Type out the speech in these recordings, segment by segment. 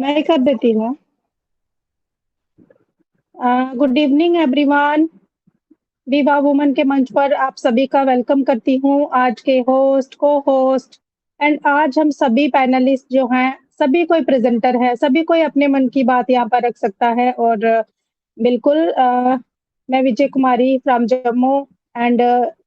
मैं ही कर देती हूँ। Good evening everyone. विवा वुमन के मंच पर आप सभी का वेलकम करती हूँ। आज के होस्ट, को-होस्ट एंड आज हम सभी पैनलिस्ट जो हैं, सभी कोई प्रेज़ेंटर है, सभी कोई अपने मन की बात यहाँ पर रख सकता है और बिल्कुल मैं विजय कुमारी फ्रॉम जम्मू एंड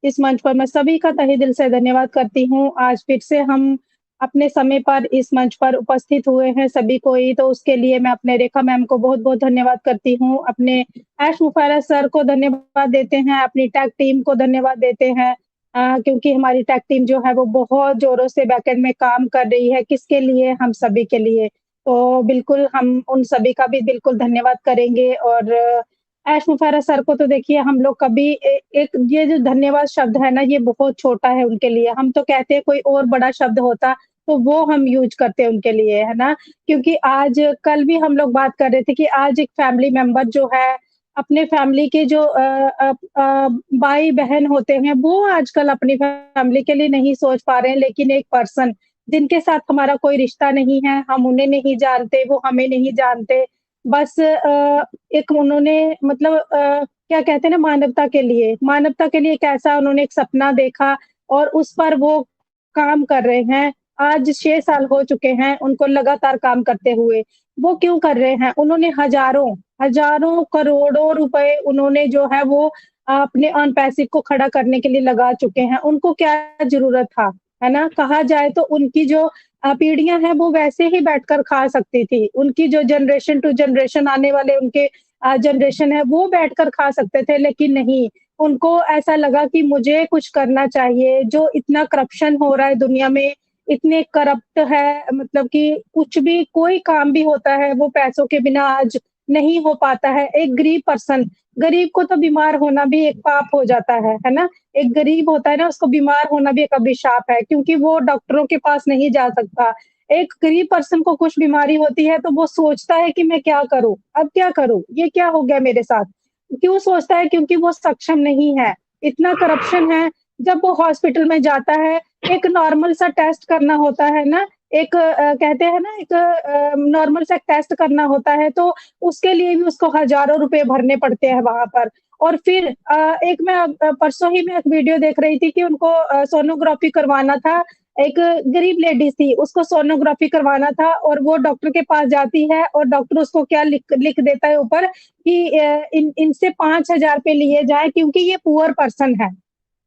इस मंच पर मैं सभी का तहे दिल से धन्यवाद करती हूँ। आज फिर से हम अपने समय पर इस मंच पर उपस्थित हुए हैं सभी कोई, तो उसके लिए मैं अपने रेखा मैम को बहुत-बहुत धन्यवाद करती हूँ। अपने ऐश मुफारा सर को धन्यवाद देते हैं, अपनी टेक टीम को धन्यवाद देते हैं क्योंकि हमारी टेक टीम जो है वो बहुत ज़ोरों से बैकएंड में काम कर रही है, किसके लिए? हम सभी के लिए। तो बिल्कुल हम उन सभी का भी बिल्कुल धन्यवाद करेंगे और ऐश मुफारा सर को तो देखिए हम लोग कभी एक ये जो धन्यवाद शब्द है ना, ये बहुत छोटा है उनके लिए। हम तो कहते हैं कोई और बड़ा शब्द होता, तो वो हम यूज़ करते हैं उनके लिए, है ना? क्योंकि आज कल भी हम लोग बात कर रहे थे कि आज एक फैमिली मेंबर जो है, अपने फैमिली के जो भाई-बहन होते हैं, वो आजकल अपनी फैमिली के लिए नहीं सोच पा रहे हैं, लेकिन एक पर्सन जिनके साथ हमारा कोई रिश्ता नहीं है, हम उन्हें नहीं जानते, वो हमें नहीं जानते, बस एक उन्होंने मतलब क्या कहते हैं ना मानवता के लिए एक ऐसा उन्होंने एक सपना देखा और उस पर वो काम कर रहे हैं। आज 6 साल हो चुके हैं उनको लगातार काम करते हुए। वो क्यों कर रहे हैं? उन्होंने हज़ारों, करोड़ों रुपए उन्होंने जो है वो अपने अर्न पैसिव को खड़ा करने के लिए लगा चुके हैं। उनको क्या ज़रूरत था, है ना? कहा जाए तो उनकी जो पीढ़ियाँ हैं वो वैसे ही बैठकर खा सकती थी। उनकी जो जनरेशन टू जनरेशन आने वाले उनके जनरेशन है वो बैठकर खा सकते थे, लेकिन नहीं, उनको ऐसा लगा कि मुझे कुछ करना चाहिए। जो इतना करप्शन हो रहा है दुनिया में, इतने करप्ट है मतलब कि कुछ भी कोई काम भी होता है वो पैसों के बिना आज नहीं हो पाता है। एक गरीब को तो बीमार होना भी एक पाप हो जाता है ना? एक गरीब होता है ना उसको बीमार होना भी एक अभिशाप है क्योंकि वो डॉक्टरों के पास नहीं जा सकता। एक गरीब पर्सन को कुछ बीमारी होती है तो वो सोचता है कि मैं क्या करूँ? अब क्या करूँ? ये क्या हो गया मेरे साथ? क्यों सोचता है? क्योंकि वो सक्षम नहीं है। इतना करप्शन है, जब वो हॉस्पिटल में जाता है, एक नॉर्मल सा टेस्ट करना होता है ना, एक कहते हैं ना एक नॉर्मल सा टेस्ट करना होता है, तो उसके लिए भी उसको हज़ारों रुपए भरने पड़ते हैं वहाँ पर। और फिर एक मैं परसों ही मैं एक वीडियो देख रही थी कि उनको सोनोग्राफी करवाना था। एक गरीब लेडीज़ थी, उसको सोनोग्राफी करवाना था और वो डॉक्टर के पास जाती है और डॉक्टर उसको क्या लिख लिख देता है ऊपर कि इनसे 5,000 रुपए लिए जाएँ क्योंकि ये पुअर पर्सन है।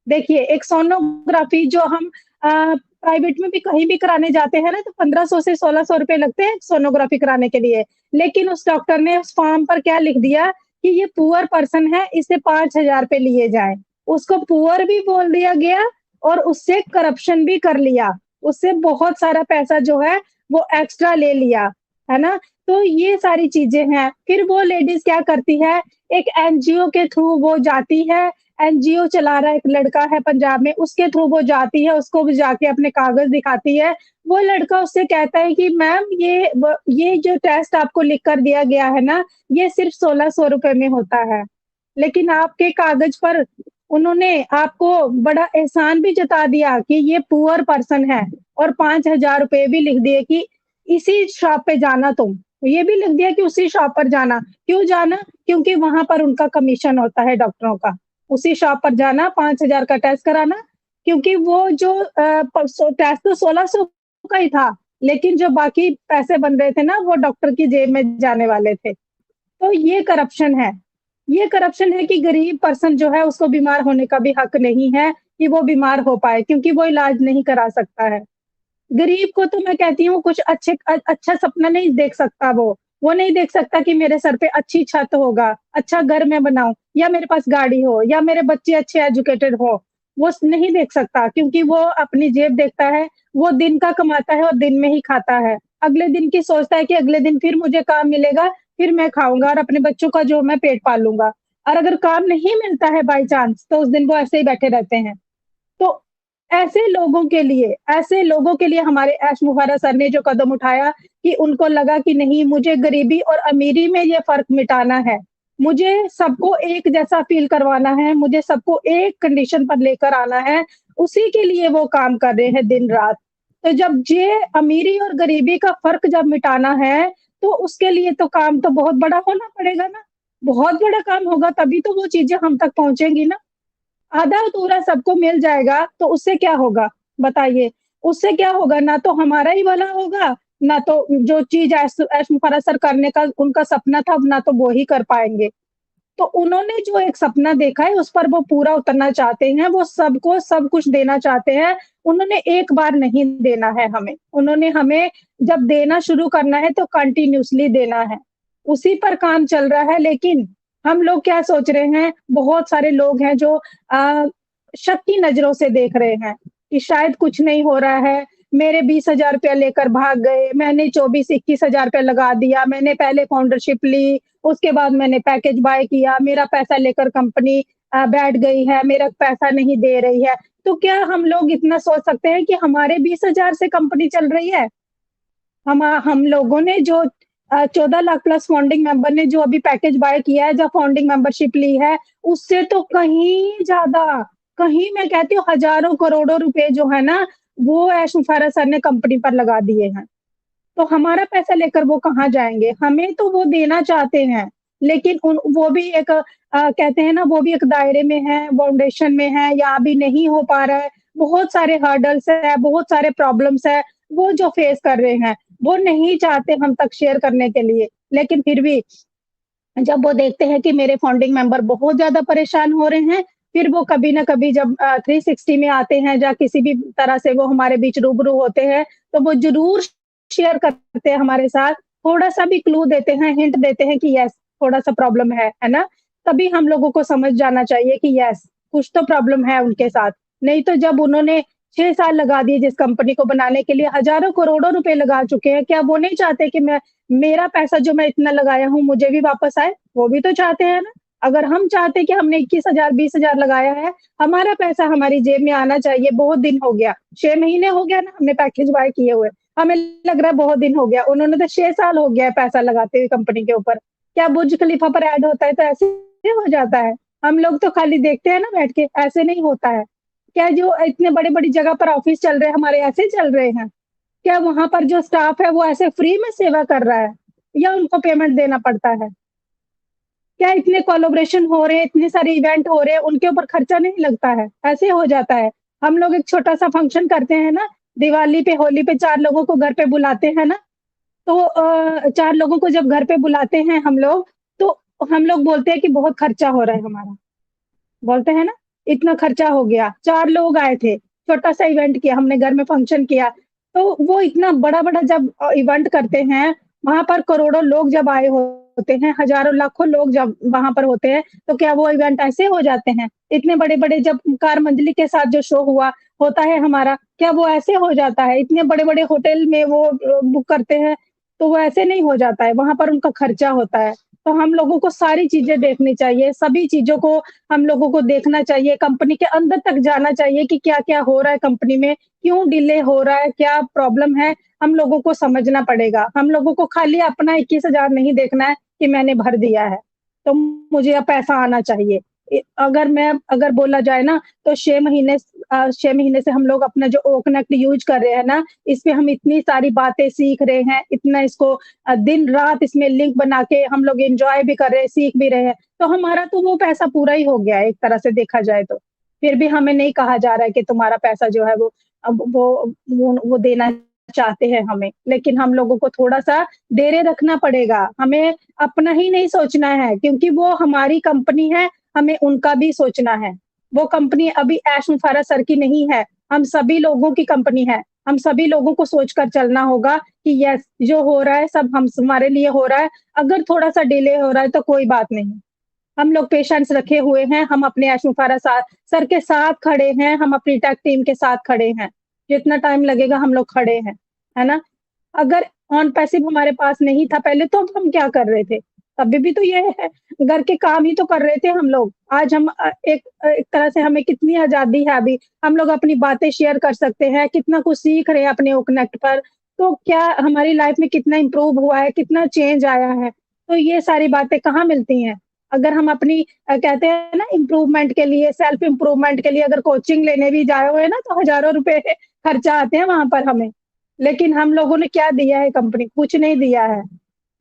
देखिए, एक सोनोग्राफ़ी जो हम प्राइवेट में भी कहीं भी कराने जाते हैं ना, तो 1500 से 1600 रुपए लगते हैं सोनोग्राफ़ी कराने के लिए। लेकिन उस डॉक्टर ने उस फ़ॉर्म पर क्या लिख दिया कि ये पुअर पर्सन है, इससे 5,000 रुपए लिए जाएँ। उसको पुअर भी बोल दिया गया और उससे करप्शन भी कर लिया। उससे बहुत सारा पैसा जो है, वो एक्स्ट्रा ले लिया, है ना? तो ये सारी चीज़ें हैं। फिर वो लेडीज़ क्या करती है, एक एनजीओ के थ्रू वो जाती है एनजीओ चला रहा है एक लड़का है पंजाब में, उसके थ्रू वो जाती है, उसको भी जाके अपने कागज़ दिखाती है। वो लड़का उससे कहता है कि मैम ये जो टेस्ट आपको लिख कर दिया गया है ना, ये सिर्फ़ 1600 रुपए में होता है। लेकिन आपके कागज़ पर उन्होंने आपको बड़ा एहसान भी जता दिया कि ये पुअर पर्सन है और 5,000 रुपए भी लिख दिए कि इसी शॉप पे जाना तुम। ये भी लिख दिया कि उसी शॉप पर जाना। क्यों जाना? क्योंकि वहाँ पर उनका कमीशन होता है डॉक्टरों का। उसी शॉप पर जाना, 5,000 का टेस्ट कराना, क्योंकि वो जो परसों टेस्ट तो 1600 का ही था, लेकिन जो बाकी पैसे बन रहे थे ना, वो डॉक्टर की जेब में जाने वाले थे। तो ये करप्शन है। ये करप्शन है कि गरीब पर्सन जो है, उसको बीमार होने का भी हक नहीं है कि वो बीमार हो पाए, क्योंकि वो इलाज नहीं करा सकता है। गरीब को तो मैं कहती हूँ कुछ अच्छा सपना नहीं देख सकता वो। वो नहीं देख सकता कि मेरे सर पे अच्छी छत होगा, अच्छा घर मैं बनाऊँ या मेरे पास गाड़ी हो या मेरे बच्चे अच्छे एजुकेटेड हो। वो नहीं देख सकता क्योंकि वो अपनी जेब देखता है, वो दिन का कमाता है और दिन में ही खाता है। अगले दिन की सोचता है कि अगले दिन फिर मुझे काम मिलेगा, फिर मैं खाऊँगा और अपने बच्चों का जो मैं पेट पालूँगा। और अगर काम नहीं मिलता है बाय चांस तो उस दिन वो ऐसे ही बैठे रहते हैं। तो ऐसे लोगों के लिए हमारे ऐश मुफारा सर ने जो कदम उठाया कि उनको लगा कि नहीं मुझे गरीबी और अमीरी में ये फ़र्क मिटाना है। मुझे सबको एक जैसा फ़ील करवाना है, मुझे सबको एक कंडीशन पर लेकर आना है, उसी के लिए वो काम कर रहे हैं दिन-रात। तो जब ये अमीरी और गरीबी का फ़र्क जब मिटाना है, तो उसके लिए तो काम तो बहुत बड़ा होना पड़ेगा ना, बहुत बड़ा काम होगा तभी तो वो चीज़ें हम तक पहुँचेंगी ना। आधा-अधूरा सबको मिल जाएगा, तो उससे क्या होगा? बताइए। उससे क्या होगा? ना तो हमारा ही भला होगा, ना तो जो चीज़ ऐश-मुफर्रसर करने का उनका सपना था, ना तो वो ही कर पाएँगे। तो उन्होंने जो एक सपना देखा है, उस पर वो पूरा उतरना चाहते हैं, वो सबको सब कुछ देना चाहते हैं। उन्होंने एक बार नहीं देना है हमें, उन्होंने हमें जब देना शुरू करना है, तो कंटिन्यूअसली देना है। उसी पर काम चल रहा है, लेकिन हम लोग क्या सोच रहे हैं, बहुत सारे लोग हैं जो शक की नज़रों से देख रहे हैं, कि शायद कुछ नहीं हो रहा है, मेरे ₹20,000 लेकर भाग गए, मैंने 24-21,000 लगा दिया, मैंने पहले फाउंडरशिप ली, उसके बाद मैंने पैकेज बाय किया, मेरा पैसा लेकर कंपनी बैठ गई है, मेरा पैसा नहीं दे रही है। तो क्या हम लोग इतना सोच सकते हैं कि हमारे 20,000 से कंपनी चल रही है? हम लोगों ने जो 14 लाख प्लस फाउंडिंग मेंबर ने जो अभी पैकेज बाय किया है, जो फाउंडिंग मेंबरशिप ली है, उससे तो कहीं ज़्यादा, कहीं मैं कहती हूँ हज़ारों करोड़ों रुपए जो है ना, वो ऐश मुफर्रस सर ने कंपनी पर लगा दिए हैं। तो हमारा पैसा लेकर वो कहाँ जाएँगे? हमें तो वो देना चाहते हैं, लेकिन उन वो भी एक कहते हैं ना, वो भी एक दायरे में है, बाउंडेशन में है या अभी नहीं हो पा रहा है। बहुत सारे हर्डल्स हैं, बहुत सारे प्रॉब्लम्स हैं, वो जो फेस कर रहे हैं, वो नहीं चाहते हम तक शेयर करने के लिए। लेकिन फिर भी जब वो देखते हैं कि मेरे फाउंडिंग मेंबर बहुत ज़्यादा परेशान हो रहे हैं, फिर वो कभी न कभी जब 360 में आते हैं या किसी भी तरह से वो हमारे बीच रूबरू होते हैं, तो वो ज़रूर शेयर करते हैं हमारे साथ, थोड़ा-सा भी क्लू देते हैं, हिंट देते हैं कि यस, थोड़ा-सा प्रॉब्लम है ना? तभी हम लोगों को समझ जाना चाहिए कि यस, कुछ तो प्रॉब्लम है उनके साथ। नहीं तो जब उन्होंने 6 साल लगा दिए जिस कंपनी को बनाने के लिए, हज़ारों करोड़ों रुपए लगा चुके हैं, क्या वो नहीं चाहते कि मेरा पैसा जो मैं इतना लगाया हूँ, मुझे भी वापस आए? वो भी तो चाहते हैं ना। अगर हम चाहते कि हमने 21,000 20,000 लगाया है, हमारा पैसा हमारी जेब में आना चाहिए, बहुत दिन हो गया, 6 महीने हो गया ना हमने पैकेज बाय किए हुए। हमें लग रहा है बहुत दिन हो गया, उन्होंने तो 6 साल हो गया है पैसा लगाते हुए कंपनी के ऊपर। क्या बुर्ज खलीफा पर ऐड होता है तो ऐसे हो जाता है? हम लोग तो खाली देखते हैं ना बैठ के, ऐसे नहीं होता है। क्या जो इतने बड़ी-बड़ी जगह पर ऑफिस चल रहे हैं, हमारे ऐसे चल रहे हैं? क्या वहाँ पर जो स्टाफ है वो ऐसे फ्री में सेवा कर रहा है या उनको पेमेंट देना पड़ता है? क्या इतने कोलैबोरेशन हो रहे हैं, इतने सारे इवेंट हो रहे हैं, उनके ऊपर खर्चा नहीं लगता है? ऐसे हो जाता है। हम लोग एक छोटा-सा फंक्शन करते हैं ना, दिवाली पे, होली पे 4 लोगों को घर पे बुलाते हैं ना, तो 4 लोगों को जब घर पे बुलाते हैं हम लोग, तो हम लोग बोलते हैं कि बहुत खर्चा हो रहा है हमारा। बोलते हैं ना, इतना खर्चा हो गया, 4 लोग आए थे, छोटा-सा इवेंट किया, हमने घर में फंक्शन किया। तो वो इतना बड़ा-बड़ा जब इवेंट करते हैं, वहाँ पर करोड़ों लोग जब आए होते हैं, हज़ारों लाखों लोग जब वहाँ पर होते हैं, तो क्या वो इवेंट ऐसे हो जाते हैं? इतने बड़े-बड़े जब कार मंजली के साथ जो शो होता है हमारा, क्या वो ऐसे हो जाता है? इतने बड़े-बड़े होटल में वो बुक करते हैं, तो वो ऐसे नहीं हो जाता है, वहाँ पर उनका खर्चा होता है। तो हम लोगों को सारी चीज़ें देखनी चाहिए, सभी चीज़ों को हम लोगों को देखना चाहिए, कंपनी के अंदर तक जाना चाहिए कि क्या-क्या हो रहा है कंपनी में, क्यों डिले हो रहा है, क्या प्रॉब्लम है, हम लोगों को समझना पड़ेगा। हम लोगों को खाली अपना 21,000 नहीं देखना है कि मैंने भर दिया है, तो मुझे अब पैसा आना चाहिए। अगर बोला जाए ना तो 6 महीने से हम लोग अपना जो ओ कनेक्ट यूज़ कर रहे हैं ना, इस पे हम इतनी सारी बातें सीख रहे हैं, इतना इसको दिन-रात इसमें लिंक बना के हम लोग एन्जॉय भी कर रहे हैं, सीख भी रहे हैं। तो हमारा तो वो पैसा पूरा ही हो गया है एक तरह से देखा जाए तो। फिर भी हमें नहीं कहा जा रहा है कि तुम्हारा पैसा जो है वो अब वो देना चाहते हैं हमें। लेकिन हम लोगों को थोड़ा-सा धैर्य रखना पड़ेगा। हमें अपना ही नहीं सोचना है क्योंकि वो हमारी कंपनी है, हमें उनका भी सोचना है। वो कंपनी अभी ऐश मुफर्रस सर की नहीं है, हम सभी लोगों की कंपनी है। हम सभी लोगों को सोचकर चलना होगा कि यस, जो हो रहा है सब हम हमारे लिए हो रहा है। अगर थोड़ा-सा डिले हो रहा है तो कोई बात नहीं। हम लोग पेशेंस रखे हुए हैं, हम अपने ऐश मुफर्रस सर के साथ खड़े हैं, हम अपनी टेक टीम के साथ खड़े हैं। जितना टाइम लगेगा हम लोग खड़े हैं, है ना? अगर ऑन पैसिव हमारे पास नहीं था पहले तो हम क्या कर रहे थे? अभी भी तो ये है, घर के काम ही तो कर रहे थे हम लोग। आज हम एक तरह से हमें कितनी आज़ादी है अभी, हम लोग अपनी बातें शेयर कर सकते हैं, कितना कुछ सीख रहे हैं अपने ओ कनेक्ट पर। तो क्या हमारी लाइफ में कितना इम्प्रूव हुआ है, कितना चेंज आया है, तो ये सारी बातें कहाँ मिलती हैं? अगर हम अपनी कहते हैं ना इम्प्रूवमेंट के लिए, सेल्फ इम्प्रूवमेंट के लिए अगर कोचिंग लेने भी जाए हुए ना तो हज़ारों रुपए खर्चा आते हैं वहाँ पर हमें। लेकिन हम लोगों ने क्या दिया है कंपनी? कुछ नहीं दिया है।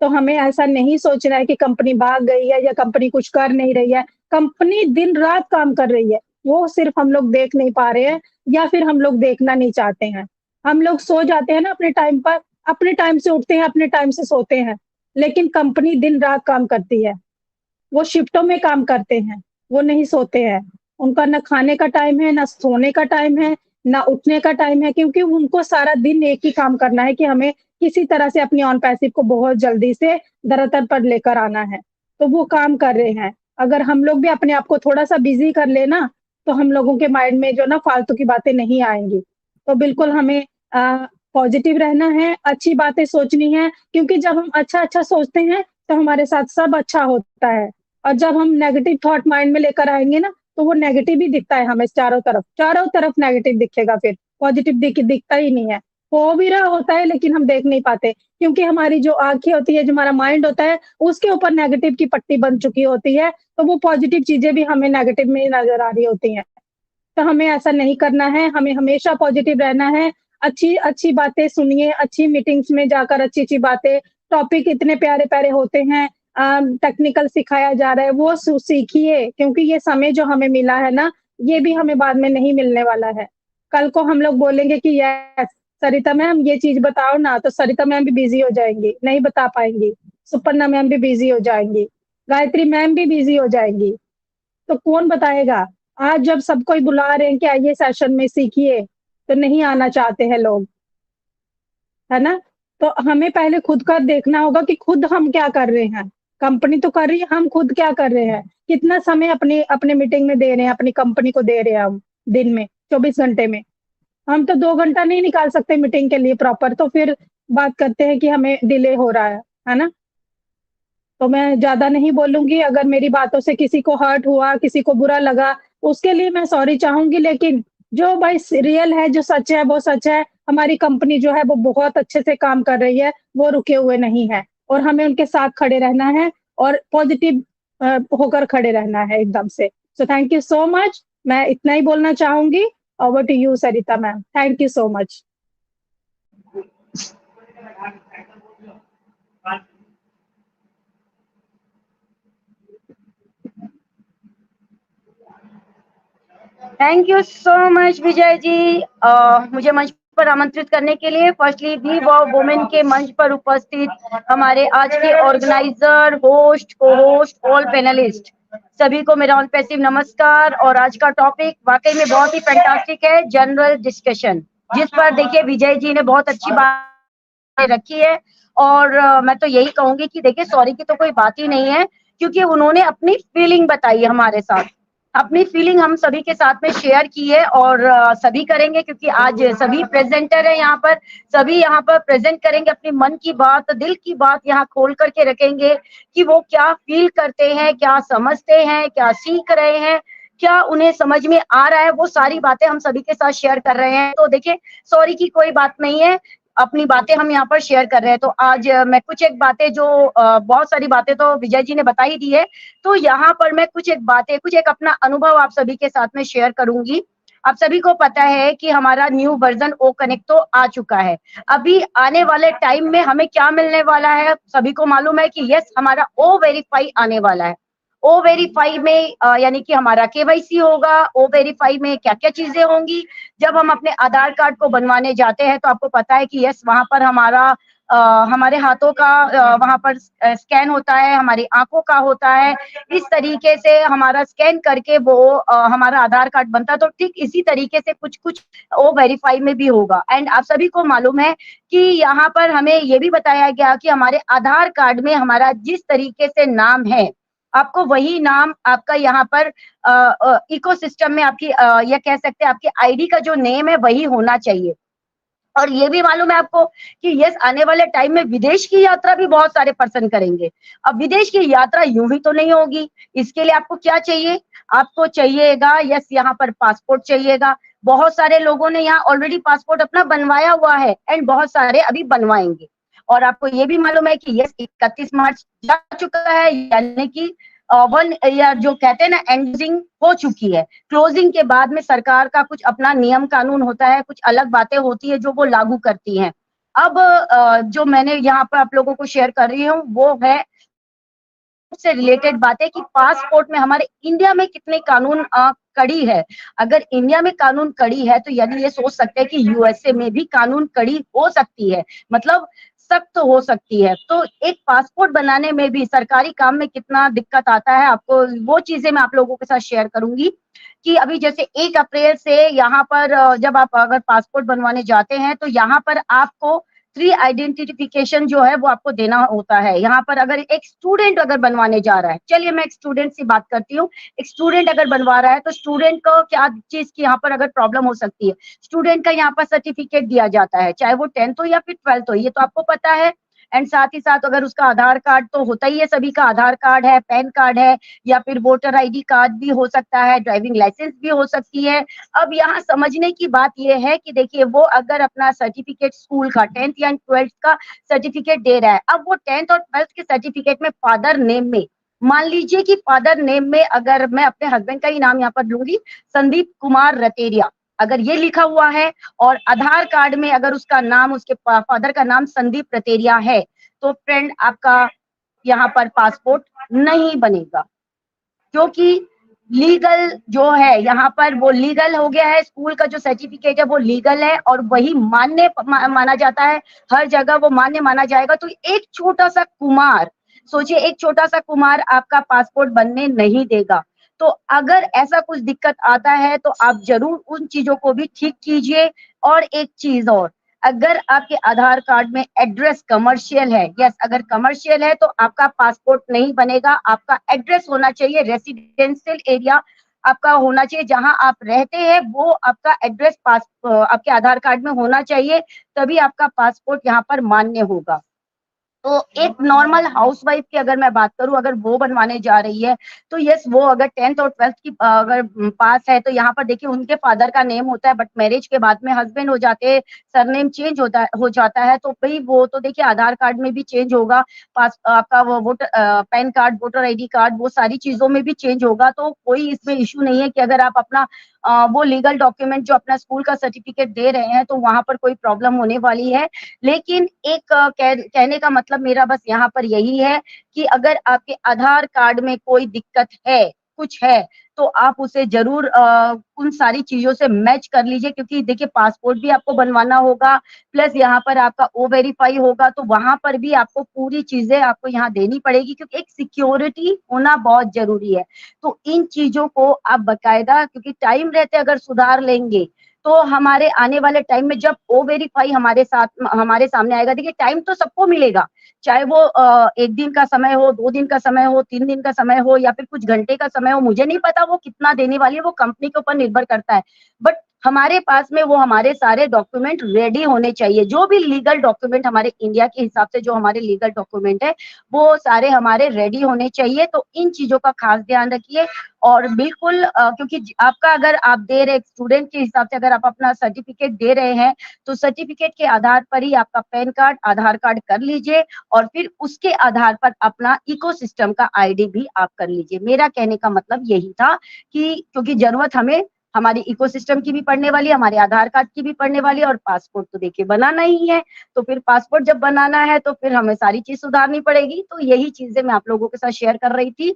तो हमें ऐसा नहीं सोचना है कि कंपनी भाग गई है या कंपनी कुछ कर नहीं रही है। कंपनी दिन-रात काम कर रही है, वो सिर्फ़ हम लोग देख नहीं पा रहे हैं या फिर हम लोग देखना नहीं चाहते हैं। हम लोग सो जाते हैं ना अपने टाइम पर, अपने टाइम से उठते हैं, अपने टाइम से सोते हैं, लेकिन कंपनी दिन-रात काम करती है। वो शिफ्टों में काम करते हैं, वो नहीं सोते हैं। उनका ना खाने का टाइम है, ना सोने का टाइम है, ना उठने का टाइम है, क्योंकि उनको सारा दिन एक ही काम करना है कि हमें किसी तरह से अपनी ऑन पैसिव को बहुत जल्दी से धरातल पर लेकर आना है। तो वो काम कर रहे हैं। अगर हम लोग भी अपने आप को थोड़ा-सा बिज़ी कर लें ना, तो हम लोगों के माइंड में जो ना फालतू की बातें नहीं आएँगी। तो बिल्कुल हमें पॉज़िटिव रहना है, अच्छी बातें सोचनी है, क्योंकि जब हम अच्छा-अच्छा सोचते हैं, तो हमारे साथ सब अच्छा होता है। और जब हम नेगेटिव थॉट माइंड में लेकर आएँगे ना, तो वो नेगेटिव ही दिखता है हमें चारों तरफ नेगेटिव दिखेगा फिर, पॉज़िटिव दिखता ही नहीं है। हो भी रहा होता है लेकिन हम देख नहीं पाते, क्योंकि हमारी जो आँखें होती है, जो हमारा माइंड होता है, उसके ऊपर नेगेटिव की पट्टी बन चुकी होती है, तो वो पॉज़िटिव चीज़ें भी हमें नेगेटिव में ही नज़र आ रही होती हैं। तो हमें ऐसा नहीं करना है, हमें हमेशा पॉज़िटिव रहना है, अच्छी-अच्छी बातें सुनिए, अच्छी मीटिंग्स में जाकर अच्छी-अच्छी बातें, टॉपिक इतने प्यारे-प्यारे होते हैं, टेक्निकल सिखाया जा रहा है, वो सीखिए, क्योंकि ये समय जो हमें मिला है ना, ये भी हमें बाद में नहीं मिलने वाला है। कल को हम लोग बोलेंगे कि यस, सरिता मैम ये चीज़ बताओ ना, तो सरिता मैम भी बिज़ी हो जाएँगी, नहीं बता पाएँगी। सुपर्णा मैम भी बिज़ी हो जाएँगी, गायत्री मैम भी बिज़ी हो जाएँगी। तो कौन बताएगा? आज जब सब कोई बुला रहे हैं कि आइए सेशन में सीखिए, तो नहीं आना चाहते हैं लोग, है ना? तो हमें पहले खुद का देखना होगा कि खुद हम क्या कर रहे हैं। कंपनी तो कर रही है, हम खुद क्या कर रहे हैं? कितना समय अपने अपने मीटिंग में दे रहे हैं, अपनी कंपनी को दे रहे हैं हम, दिन में, 24 घंटे में। हम तो 2 घंटा नहीं निकाल सकते मीटिंग के लिए प्रॉपर, तो फिर बात करते हैं कि हमें डिले हो रहा है ना? तो मैं ज़्यादा नहीं बोलूँगी, अगर मेरी बातों से किसी को हर्ट हुआ, किसी को बुरा लगा, उसके लिए मैं सॉरी चाहूँगी, लेकिन जो भाई रियल है, जो सच है, वो सच है। हमारी कंपनी जो है, वो बहुत अच्छे से काम कर रही है, वो रुके हुए नहीं है और हमें उनके साथ खड़े रहना है और पॉज़िटिव होकर खड़े रहना है एकदम से। So thank you so much. मैं इतना ही बोलना चाहूँगी। Over to you Sarita ma'am. Thank you so much. Thank you so much Vijay ji, मुझे मंच पर आमंत्रित करने के लिए। फर्स्टली दी वुमेन के मंच पर उपस्थित हमारे आज के ऑर्गेनाइजर, होस्ट, को होस्ट, ऑल पैनलिस्ट, सभी को मेरा ऑन पैसिव नमस्कार। और आज का टॉपिक वाकई में बहुत ही फैंटास्टिक है, जनरल डिस्कशन, जिस पर देखिए विजय जी ने बहुत अच्छी बात रखी है। और मैं तो यही कहूंगी कि देखिए सॉरी की तो कोई बात ही नहीं है, क्योंकि उन्होंने अपनी फीलिंग बताई है हमारे साथ, अपनी फीलिंग हम सभी के साथ में शेयर की है। और सभी करेंगे, क्योंकि आज सभी प्रेजेंटर है यहाँ पर, सभी यहाँ पर प्रेजेंट करेंगे अपनी मन की बात, दिल की बात यहाँ खोल करके रखेंगे कि वो क्या फील करते हैं, क्या समझते हैं, क्या सीख रहे हैं, क्या उन्हें समझ में आ रहा है, वो सारी बातें हम सभी के साथ शेयर कर रहे हैं। तो देखिए सॉरी की कोई बात नहीं है, अपनी बातें हम यहाँ पर शेयर कर रहे हैं। तो आज मैं कुछ एक बातें जो बहुत सारी बातें तो विजय जी ने बता ही दी है, तो यहाँ पर मैं कुछ एक बातें, कुछ एक अपना अनुभव आप सभी के साथ में शेयर करूंगी। आप सभी को पता है कि हमारा न्यू वर्जन ओ कनेक्ट तो आ चुका है। अभी आने वाले टाइम में हमें क्या मिलने वाला है, सभी को मालूम है कि यस, हमारा ओ वेरीफाई आने वाला है। ओ वेरीफाई में यानी कि हमारा केवाईसी होगा। ओ वेरीफाई में क्या क्या चीजें होंगी, जब हम अपने आधार कार्ड को बनवाने जाते हैं तो आपको पता है कि यस, वहां पर हमारे हाथों का वहां पर स्कैन होता है, हमारी आंखों का होता है। इस तरीके से हमारा स्कैन करके वो हमारा आधार कार्ड बनता है। तो ठीक इसी तरीके से कुछ कुछ ओ वेरीफाई में भी होगा। एंड आप सभी को मालूम है कि यहाँ पर हमें ये भी बताया गया कि हमारे आधार कार्ड में हमारा जिस तरीके से नाम है, आपको वही नाम आपका यहाँ पर इकोसिस्टम में आपकी या कह सकते हैं आपकी आईडी का जो नेम है वही होना चाहिए। और ये भी मालूम है आपको कि यस, आने वाले टाइम में विदेश की यात्रा भी बहुत सारे पर्सन करेंगे। अब विदेश की यात्रा यूं ही तो नहीं होगी, इसके लिए आपको क्या चाहिए, आपको चाहिएगा यस यहाँ पर पासपोर्ट चाहिएगा। बहुत सारे लोगों ने यहाँ ऑलरेडी पासपोर्ट अपना बनवाया हुआ है एंड बहुत सारे अभी बनवाएंगे। और आपको ये भी मालूम है कि यस, 31 मार्च जा चुका है, यानी कि वन या जो कहते हैं ना एंडिंग हो चुकी है। क्लोजिंग के बाद में सरकार का कुछ अपना नियम कानून होता है, कुछ अलग बातें होती है जो वो लागू करती हैं। अब जो मैंने यहाँ पर आप लोगों को शेयर कर रही हूँ वो है से रिलेटेड बात है कि पासपोर्ट में हमारे इंडिया में कितने कानून कड़ी है। अगर इंडिया में कानून कड़ी है तो यानी ये सोच सकते हैं कि यूएसए में भी कानून कड़ी हो सकती है, मतलब सख्त हो सकती है। तो एक पासपोर्ट बनाने में भी सरकारी काम में कितना दिक्कत आता है, आपको वो चीजें मैं आप लोगों के साथ शेयर करूंगी कि अभी जैसे 1 अप्रैल से यहाँ पर जब आप अगर पासपोर्ट बनवाने जाते हैं तो यहाँ पर आपको 3 आइडेंटिफिकेशन जो है वो आपको देना होता है। यहाँ पर अगर एक स्टूडेंट अगर बनवाने जा रहा है, चलिए मैं एक स्टूडेंट से बात करती हूँ। एक स्टूडेंट अगर बनवा रहा है तो स्टूडेंट को क्या चीज की यहाँ पर अगर प्रॉब्लम हो सकती है, स्टूडेंट का यहाँ पर सर्टिफिकेट दिया जाता है, चाहे वो 10th हो या फिर 12th हो, ये तो आपको पता है। एंड साथ ही साथ अगर उसका आधार कार्ड तो होता ही है, सभी का आधार कार्ड है, पैन कार्ड है, या फिर वोटर आईडी कार्ड भी हो सकता है, ड्राइविंग लाइसेंस भी हो सकती है। अब यहाँ समझने की बात यह है कि देखिए वो अगर अपना सर्टिफिकेट स्कूल का 10th या 12th का सर्टिफिकेट दे रहा है, अब वो 10th और 12th के सर्टिफिकेट में फादर नेम में, मान लीजिए कि फादर नेम में अगर मैं अपने हस्बैंड का ही नाम यहाँ पर लूंगी, संदीप कुमार रतेरिया, अगर ये लिखा हुआ है और आधार कार्ड में अगर उसका नाम, उसके फादर का नाम संदीप रतेरिया है, तो फ्रेंड आपका यहाँ पर पासपोर्ट नहीं बनेगा, क्योंकि लीगल जो है यहाँ पर वो लीगल हो गया है। स्कूल का जो सर्टिफिकेट है वो लीगल है और वही मान्य माना जाता है, हर जगह वो मान्य माना जाएगा। तो एक छोटा सा कुमार, सोचिए एक छोटा सा कुमार आपका पासपोर्ट बनने नहीं देगा। तो अगर ऐसा कुछ दिक्कत आता है तो आप जरूर उन चीजों को भी ठीक कीजिए। और एक चीज और, अगर आपके आधार कार्ड में एड्रेस कमर्शियल है, यस अगर कमर्शियल है तो आपका पासपोर्ट नहीं बनेगा। आपका एड्रेस होना चाहिए, रेसिडेंशियल एरिया आपका होना चाहिए, जहां आप रहते हैं वो आपका एड्रेस आपके आधार कार्ड में होना चाहिए, तभी आपका पासपोर्ट यहाँ पर मान्य होगा। तो एक नॉर्मल हाउसवाइफ की अगर मैं बात करूं, अगर वो बनवाने जा रही है तो यस वो अगर 10th और 12th की अगर पास है तो यहाँ पर देखिए उनके फादर का नेम होता है, बट मैरिज के बाद में हस्बैंड हो जाते हैं, सरनेम चेंज हो जाता है, तो भाई वो तो देखिए आधार कार्ड में भी चेंज होगा, पास आपका वो voter pan card, voter ID card, वो सारी चीजों में भी चेंज होगा। तो कोई इसमें इश्यू नहीं है कि अगर आप अपना वो लीगल डॉक्यूमेंट जो अपना स्कूल का सर्टिफिकेट दे रहे हैं तो वहां पर कोई प्रॉब्लम होने वाली है। लेकिन एक कहने का मतलब मेरा बस यहाँ पर यही है कि अगर आपके आधार कार्ड में कोई दिक्कत है, कुछ है, तो आप उसे जरूर उन सारी चीजों से मैच कर लीजिए, क्योंकि देखिए पासपोर्ट भी आपको बनवाना होगा, प्लस यहाँ पर आपका ओ वेरीफाई होगा, तो वहां पर भी आपको पूरी चीजें आपको यहाँ देनी पड़ेगी, क्योंकि एक सिक्योरिटी होना बहुत जरूरी है। तो इन चीजों को आप बकायदा, क्योंकि टाइम रहते अगर सुधार लेंगे तो हमारे आने वाले टाइम में जब ओ वेरीफाई हमारे साथ हमारे सामने आएगा, देखिए टाइम तो सबको मिलेगा, चाहे वो 1 दिन का समय हो, 2 दिन का समय हो, 3 दिन का समय हो, या फिर कुछ घंटे का समय हो, मुझे नहीं पता वो कितना देने वाली है, वो कंपनी के ऊपर निर्भर करता है। बट हमारे पास में वो हमारे सारे डॉक्यूमेंट रेडी होने चाहिए, जो भी लीगल डॉक्यूमेंट हमारे इंडिया के हिसाब से जो हमारे लीगल डॉक्यूमेंट है वो सारे हमारे रेडी होने चाहिए। तो इन चीजों का खास ध्यान रखिए। और बिल्कुल क्योंकि आपका अगर आप दे रहे स्टूडेंट के हिसाब से अगर आप अपना सर्टिफिकेट दे रहे हैं तो सर्टिफिकेट के आधार पर ही आपका पैन कार्ड, आधार कार्ड कर लीजिए, और फिर उसके आधार पर अपना इकोसिस्टम का आईडी भी आप कर लीजिए। मेरा कहने का मतलब यही था कि क्योंकि जरूरत हमें हमारी इकोसिस्टम की भी पड़ने वाली है, हमारे आधार कार्ड की भी पड़ने वाली है, और पासपोर्ट तो देखिए बनाना ही है। तो फिर पासपोर्ट जब बनाना है तो फिर हमें सारी चीज सुधारनी पड़ेगी। तो यही चीजें मैं आप लोगों के साथ शेयर कर रही थी,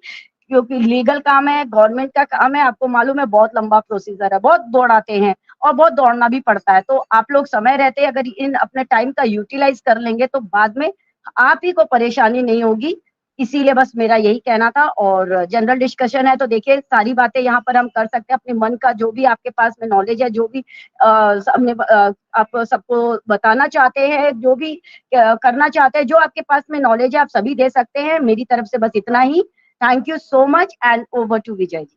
क्योंकि लीगल काम है, गवर्नमेंट का काम है, आपको मालूम है बहुत लंबा प्रोसीजर है, बहुत दौड़ाते हैं और बहुत दौड़ना भी पड़ता है। तो आप लोग समय रहते अगर इन अपने टाइम का यूटिलाइज कर लेंगे तो बाद में आप ही को परेशानी नहीं होगी। इसीलिए बस मेरा यही कहना था। और जनरल डिस्कशन है तो देखिए सारी बातें यहाँ पर हम कर सकते हैं, अपने मन का जो भी आपके पास में नॉलेज है, जो भी आप सबको बताना चाहते हैं, जो भी करना चाहते हैं, जो आपके पास में नॉलेज है आप सभी दे सकते हैं। मेरी तरफ से बस इतना ही। Thank you so much, and over to Vijay ji.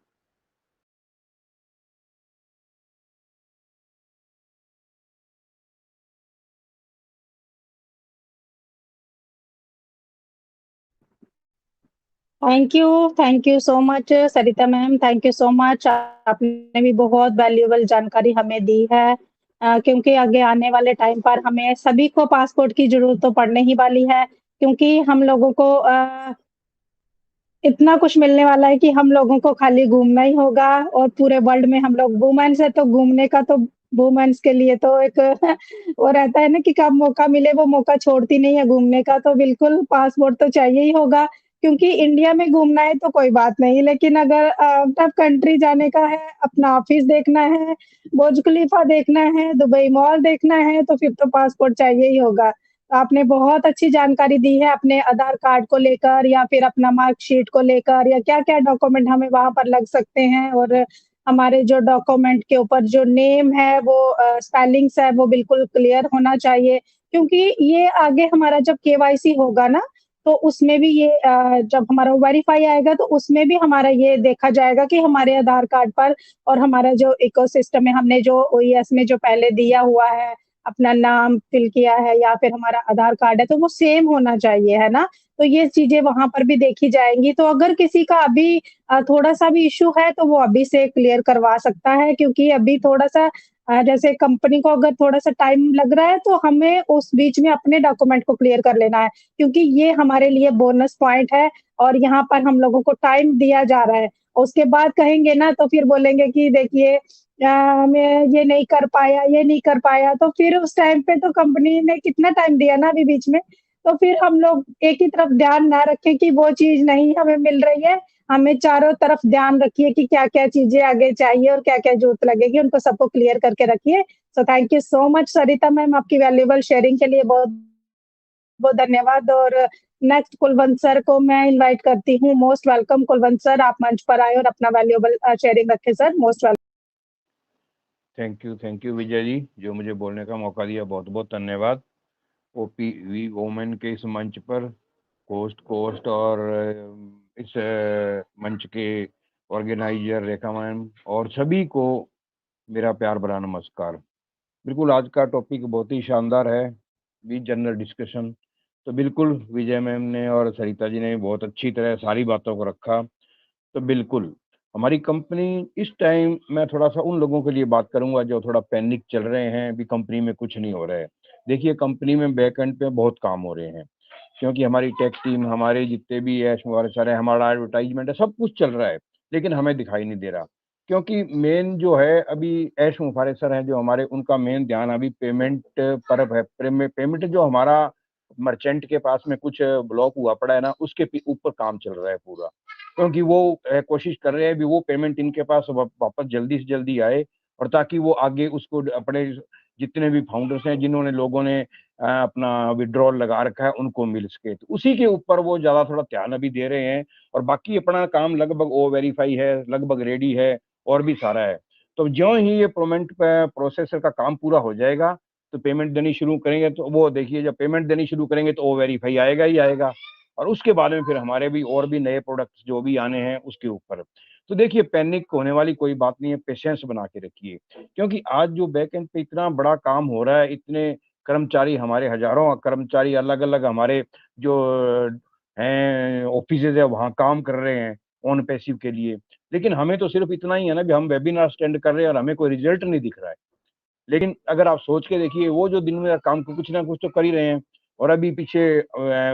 Thank you so much Sarita ma'am, thank you so much. आपने भी बहुत वैल्यूएबल जानकारी हमें दी है, क्योंकि आगे आने वाले टाइम पर हमें सभी को पासपोर्ट की जरूरत तो पड़ने ही वाली है, क्योंकि हम लोगों को इतना कुछ मिलने वाला है कि हम लोगों को खाली घूमना ही होगा, और पूरे वर्ल्ड में हम लोग वुमेन से तो घूमने का तो वुमेन्स के लिए तो एक वो रहता है ना कि कब मौका मिले वो मौका छोड़ती नहीं है घूमने का, तो बिल्कुल पासपोर्ट तो चाहिए ही होगा, क्योंकि इंडिया में घूमना है तो कोई बात नहीं, लेकिन अगर आउट ऑफ कंट्री जाने का है, अपना ऑफिस देखना है, बुर्ज खलीफा देखना है, दुबई मॉल देखना है, तो फिर तो पासपोर्ट चाहिए ही होगा। तो आपने बहुत अच्छी जानकारी दी है अपने आधार कार्ड को लेकर या फिर अपना मार्कशीट को लेकर या क्या-क्या डॉक्यूमेंट हमें वहाँ पर लग सकते हैं, और हमारे जो डॉक्यूमेंट के ऊपर जो नेम है वो स्पेलिंग्स है वो बिल्कुल क्लियर होना चाहिए, क्योंकि ये आगे हमारा जब केवाईसी होगा ना, तो उसमें भी ये जब हमारा वेरीफाई आएगा तो उसमें भी हमारा ये देखा जाएगा कि हमारे आधार कार्ड पर और हमारा जो इकोसिस्टम में हमने जो ओईएस में जो पहले दिया हुआ है, अपना नाम फिल किया है या फिर हमारा आधार कार्ड है, तो वो सेम होना चाहिए, है ना? तो ये चीज़ें वहाँ पर भी देखी जाएँगी। तो अगर किसी का अभी थोड़ा-सा भी इश्यू है तो वो अभी से क्लियर करवा सकता है, क्योंकि अभी थोड़ा-सा जैसे कंपनी को अगर थोड़ा-सा टाइम लग रहा है तो हमें उस बीच में अपने डॉक्यूमेंट को क्लियर कर लेना है, क्योंकि ये हमारे लिए बोनस पॉइंट है और यहाँ पर हम लोगों को टाइम दिया जा रहा है। उसके बाद कहेंगे ना तो फिर बोलेंगे कि देखिए मैं ये नहीं कर पाया, ये नहीं कर पाया, तो फिर उस टाइम पे तो कंपनी ने कितना टाइम दिया ना अभी बीच में, तो फिर हम लोग एक ही तरफ ध्यान ना रखें कि वो चीज़ नहीं हमें मिल रही है, हमें चारों तरफ ध्यान रखिए कि क्या-क्या चीज़ें आगे चाहिए और क्या-क्या ज़रूरत लगेगी, उनको सबको क्लियर करके रखिए। सो thank you so much Sarita ma'am, आपकी वैल्यूएबल शेयरिंग के लिए बहुत-बहुत धन्यवाद, और नेक्स्ट कुलवंत सर को मैं इनवाइट करती हूँ। मोस्ट वेलकम कुलवंत सर, आप मंच पर आए और अपना वैल्यूएबल शेयरिंग रखें sir, most welcome. Thank you Vijay ji, जो मुझे बोलने का मौका दिया, बहुत बहुत धन्यवाद। ओपीवी वोमेन के इस मंच पर कोस्ट और इस मंच के ऑर्गेनाइजर रेखा मैम और सभी को मेरा प्यार भरा नमस्कार। बिल्कुल आज का टॉपिक बहुत ही शानदार है, भी जनरल डिस्कशन। तो बिल्कुल विजय मैम ने और सरिता जी ने बहुत अच्छी तरह सारी बातों को रखा। तो बिल्कुल हमारी कंपनी इस टाइम, मैं थोड़ा सा उन लोगों के लिए बात करूंगा जो थोड़ा पैनिक चल रहे हैं, भी कंपनी में कुछ नहीं हो रहा है। देखिए कंपनी में बैक एंड पे बहुत काम हो रहे हैं, क्योंकि हमारी टेक टीम, हमारे जितने भी ऐश मुबारक सर है, हमारा एडवर्टाइजमेंट है, सब कुछ चल रहा है, लेकिन हमें दिखाई नहीं दे रहा। क्योंकि मेन जो है अभी ऐश मुबारक सर हैं जो हमारे, उनका मेन ध्यान अभी पेमेंट पर है। पेमेंट जो हमारा मर्चेंट के पास में कुछ ब्लॉक हुआ पड़ा है ना, उसके ऊपर काम चल रहा है पूरा, क्योंकि वो कोशिश कर रहे हैं भी वो पेमेंट इनके पास वापस जल्दी से जल्दी आए, और ताकि वो आगे उसको अपने जितने भी फाउंडर्स हैं, जिन्होंने लोगों ने अपना विड्रॉल लगा रखा है, उनको मिल सके। तो उसी के ऊपर वो ज़्यादा थोड़ा ध्यान अभी दे रहे हैं, और बाकी अपना काम लगभग ओ वेरीफाई है, लगभग रेडी है, और भी सारा है। तो ज्यों ही ये पेमेंट प्रोसेसर का काम पूरा हो जाएगा तो पेमेंट देनी शुरू करेंगे, तो वो देखिए जब पेमेंट देनी शुरू करेंगे तो ओ वेरीफाई आएगा ही आएगा, और उसके बाद में फिर हमारे भी और भी नए प्रोडक्ट्स जो भी आने हैं उसके ऊपर। तो देखिए पैनिक होने वाली कोई बात नहीं है, पेशेंस बना के रखिए, क्योंकि आज जो बैक एंड पे इतना बड़ा काम हो रहा है, इतने कर्मचारी, हमारे हजारों कर्मचारी अलग अलग हमारे जो हैं ऑफिसेज है वहाँ काम कर रहे हैं ऑन पैसिव के लिए, लेकिन हमें तो सिर्फ इतना ही है ना भी हम वेबिनार अटेंड कर रहे हैं और हमें कोई रिजल्ट नहीं दिख रहा है। लेकिन अगर आप सोच के देखिए, वो जो दिन में काम को कुछ ना कुछ तो कर ही रहे हैं, और अभी पीछे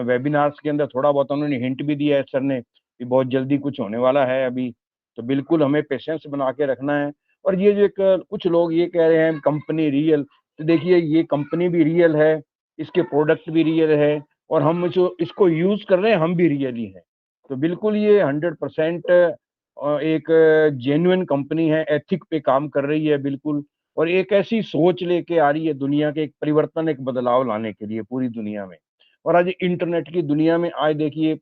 वेबिनार्स के अंदर थोड़ा बहुत उन्होंने हिंट भी दिया है सर ने कि बहुत जल्दी कुछ होने वाला है अभी। तो बिल्कुल हमें पेशेंस बना के रखना है। और ये जो एक कुछ लोग ये कह रहे हैं कंपनी रियल, तो देखिए ये कंपनी भी रियल है, इसके प्रोडक्ट भी रियल है, और हम जो इसको यूज कर रहे हैं हम भी रियल ही हैं। तो बिल्कुल ये 100% एक जेन्युइन कंपनी है, एथिक पे काम कर रही है बिल्कुल, और एक ऐसी सोच लेके आ रही है दुनिया के एक परिवर्तन, एक बदलाव लाने के लिए पूरी दुनिया में। और आज इंटरनेट की दुनिया में आज देखिए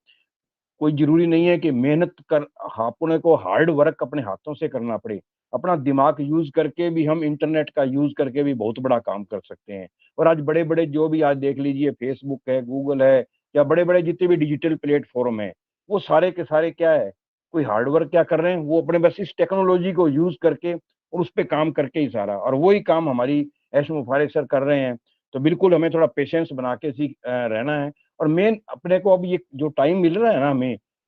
कोई जरूरी नहीं है कि मेहनत कर, अपने को हार्ड वर्क अपने हाथों से करना पड़े, अपना दिमाग यूज करके भी हम इंटरनेट का यूज करके भी बहुत बड़ा काम कर सकते हैं। और आज बड़े बड़े जो भी आज देख लीजिए फेसबुक है, गूगल है, या बड़े बड़े जितने भी डिजिटल प्लेटफॉर्म है, वो सारे के सारे क्या है, कोई हार्ड वर्क क्या कर रहे हैं, वो अपने बस इस टेक्नोलॉजी को यूज करके और उस पर काम करके ही सारा, और वही काम हमारी ऐश मुफारिक सर कर रहे हैं। तो बिल्कुल हमें थोड़ा पेशेंस बना के सीख रहना है। और मेन अपने को अब ये जो टाइम मिल रहा है ना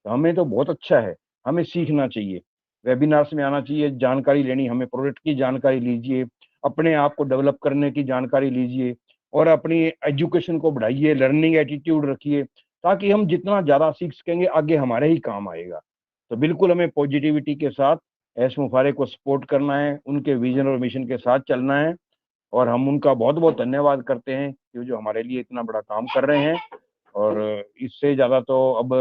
हमें तो बहुत अच्छा है, हमें सीखना चाहिए, वेबिनार्स में आना चाहिए, जानकारी लेनी, हमें प्रोडक्ट की जानकारी लीजिए, अपने आप को डेवलप करने की जानकारी लीजिए, और अपनी एजुकेशन को बढ़ाइए, लर्निंग एटीट्यूड रखिए, ताकि हम जितना ज़्यादा सीख सकेंगे आगे हमारे ही काम आएगा। तो बिल्कुल हमें पॉजिटिविटी के साथ एस मुफारे को सपोर्ट करना है, उनके विजन और मिशन के साथ चलना है। और हम उनका बहुत बहुत धन्यवाद करते हैं कि जो हमारे लिए इतना बड़ा काम कर रहे हैं। और इससे ज़्यादा तो अब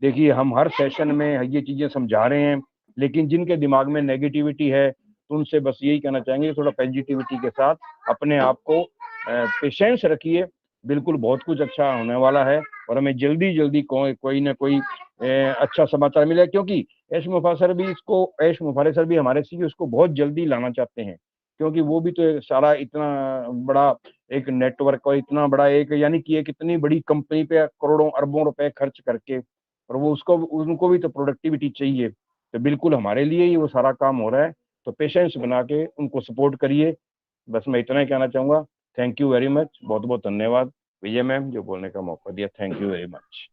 देखिए, हम हर सेशन में ये चीज़ें समझा रहे हैं, लेकिन जिनके दिमाग में नेगेटिविटी है तो उनसे बस यही कहना चाहेंगे, थोड़ा पॉजिटिविटी के साथ अपने आप को पेशेंस रखिए। बिल्कुल बहुत कुछ अच्छा होने वाला है और हमें जल्दी जल्दी कोई ना कोई अच्छा समाचार मिले, क्योंकि ऐश मुफारे सर भी हमारे सी उसको बहुत जल्दी लाना चाहते हैं, क्योंकि वो भी तो सारा इतना बड़ा एक नेटवर्क और इतना बड़ा एक यानी कि एक इतनी बड़ी कंपनी पे करोड़ों अरबों रुपए खर्च करके, और वो उनको भी तो प्रोडक्टिविटी चाहिए। तो बिल्कुल हमारे लिए ही वो सारा काम हो रहा है। तो पेशेंस बना के उनको सपोर्ट करिए। बस मैं इतना ही कहना चाहूंगा। थैंक यू वेरी मच, बहुत बहुत धन्यवाद विजय मैम जो बोलने का मौका दिया। Thank you very much.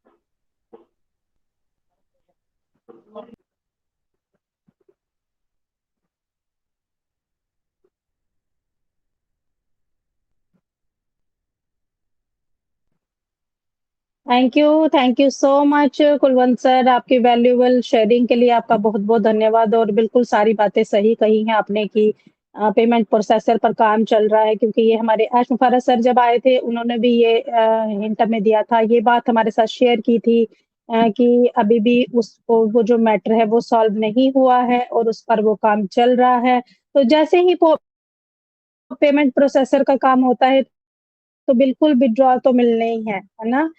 Thank you so much Kulwant sir, आपकी वैल्यूएबल शेयरिंग के लिए आपका बहुत बहुत धन्यवाद। और बिल्कुल सारी बातें सही कही हैं आपने कि पेमेंट प्रोसेसर पर काम चल रहा है, क्योंकि ये हमारे एश मुफारत सर जब आए थे उन्होंने भी ये हिंट में दिया था, ये बात हमारे साथ शेयर की थी कि अभी भी उसको वो जो मैटर है वो सॉल्व नहीं हुआ है और उस पर वो काम चल रहा है। तो जैसे ही पेमेंट प्रोसेसर का काम होता है तो बिल्कुल विथड्रॉ तो मिलने ही है ना?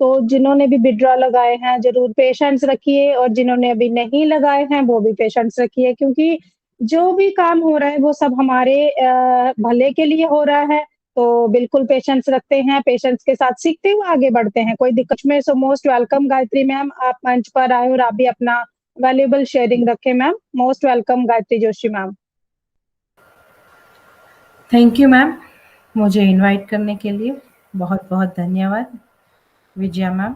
तो जिन्होंने भी विथड्रॉ लगाए हैं ज़रूर पेशेंस रखिए, और जिन्होंने अभी नहीं लगाए हैं वो भी पेशेंस रखिए, क्योंकि जो भी काम हो रहा है वो सब हमारे भले के लिए हो रहा है। तो बिल्कुल पेशेंस रखते हैं, पेशेंस के साथ सीखते हुए आगे बढ़ते हैं, कोई दिक्कत में। So most welcome Gayatri ma'am, आप मंच पर आए और आप भी अपना वैल्यूएबल शेयरिंग रखें ma'am. Most welcome Gayatri Joshi ma'am. Thank you ma'am, मुझे इनवाइट करने के लिए बहुत बहुत धन्यवाद। विजया मैम,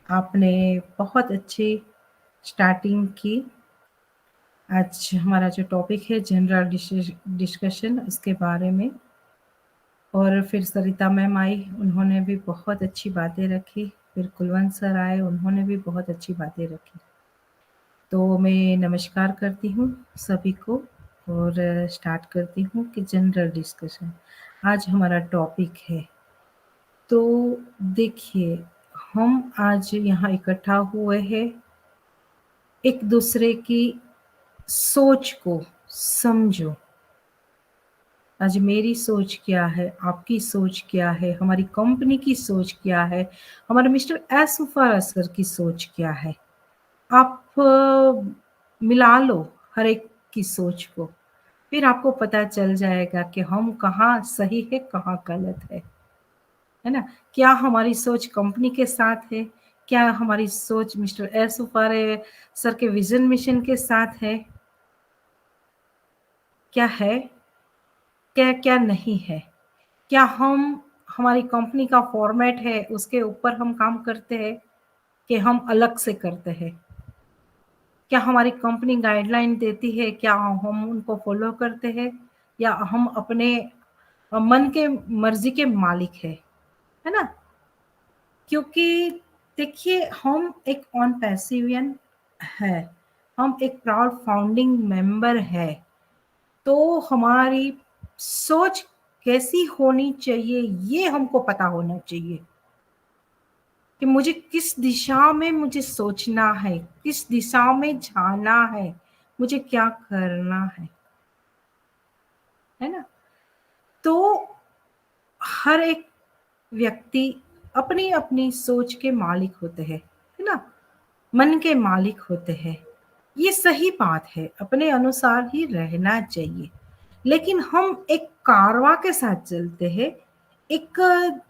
आपने बहुत अच्छी स्टार्टिंग की। आज हमारा जो टॉपिक है जनरल डिस्कशन उसके बारे में, और फिर सरिता मैम आई, उन्होंने भी बहुत अच्छी बातें रखी। फिर कुलवंत सर आए, उन्होंने भी बहुत अच्छी बातें रखी। तो मैं नमस्कार करती हूँ सभी को और स्टार्ट करती हूँ कि जनरल डिस्कशन आज हमारा टॉपिक है। तो देखिए, हम आज यहाँ इकट्ठा हुए हैं एक दूसरे की सोच को समझो। आज मेरी सोच क्या है, आपकी सोच क्या है, हमारी कंपनी की सोच क्या है, हमारे मिस्टर एस मुफारा सर की सोच क्या है। आप मिला लो हर एक की सोच को, फिर आपको पता चल जाएगा कि हम कहाँ सही है कहाँ गलत है ना? क्या हमारी सोच कंपनी के साथ है, क्या हमारी सोच मिस्टर एस मुफारा सर के विजन मिशन के साथ है, क्या है, क्या क्या नहीं है। क्या हम हमारी कंपनी का फॉर्मेट है उसके ऊपर हम काम करते हैं कि हम अलग से करते हैं। क्या हमारी कंपनी गाइडलाइन देती है, क्या हम उनको फॉलो करते हैं, या हम अपने मन के मर्जी के मालिक है ना? क्योंकि देखिए, हम एक ऑन पैसिवियन है, हम एक प्राउड फाउंडिंग मेंबर है। तो हमारी सोच कैसी होनी चाहिए ये हमको पता होना चाहिए कि मुझे किस दिशा में मुझे सोचना है, किस दिशा में जाना है, मुझे क्या करना है ना? तो हर एक व्यक्ति अपनी अपनी सोच के मालिक होते हैं, है ना? मन के मालिक होते हैं। ये सही बात है, अपने अनुसार ही रहना चाहिए। लेकिन हम एक कारवां के साथ चलते हैं, एक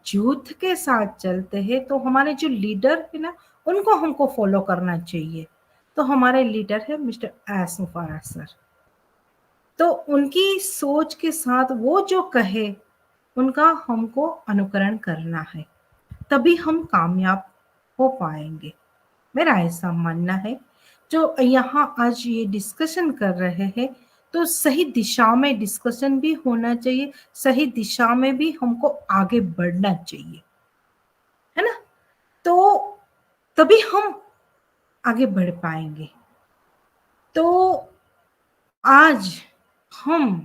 जुट के साथ चलते हैं, तो हमारे जो लीडर है ना उनको हमको फॉलो करना चाहिए। तो हमारे लीडर है मिस्टर एस मुफारा सर। तो उनकी सोच के साथ वो जो कहे उनका हमको अनुकरण करना है, तभी हम कामयाब हो पाएंगे। मेरा ऐसा मानना है। जो यहाँ आज ये डिस्कशन कर रहे हैं, तो सही दिशा में डिस्कशन भी होना चाहिए, सही दिशा में भी हमको आगे बढ़ना चाहिए, है ना? तो तभी हम आगे बढ़ पाएंगे। तो आज हम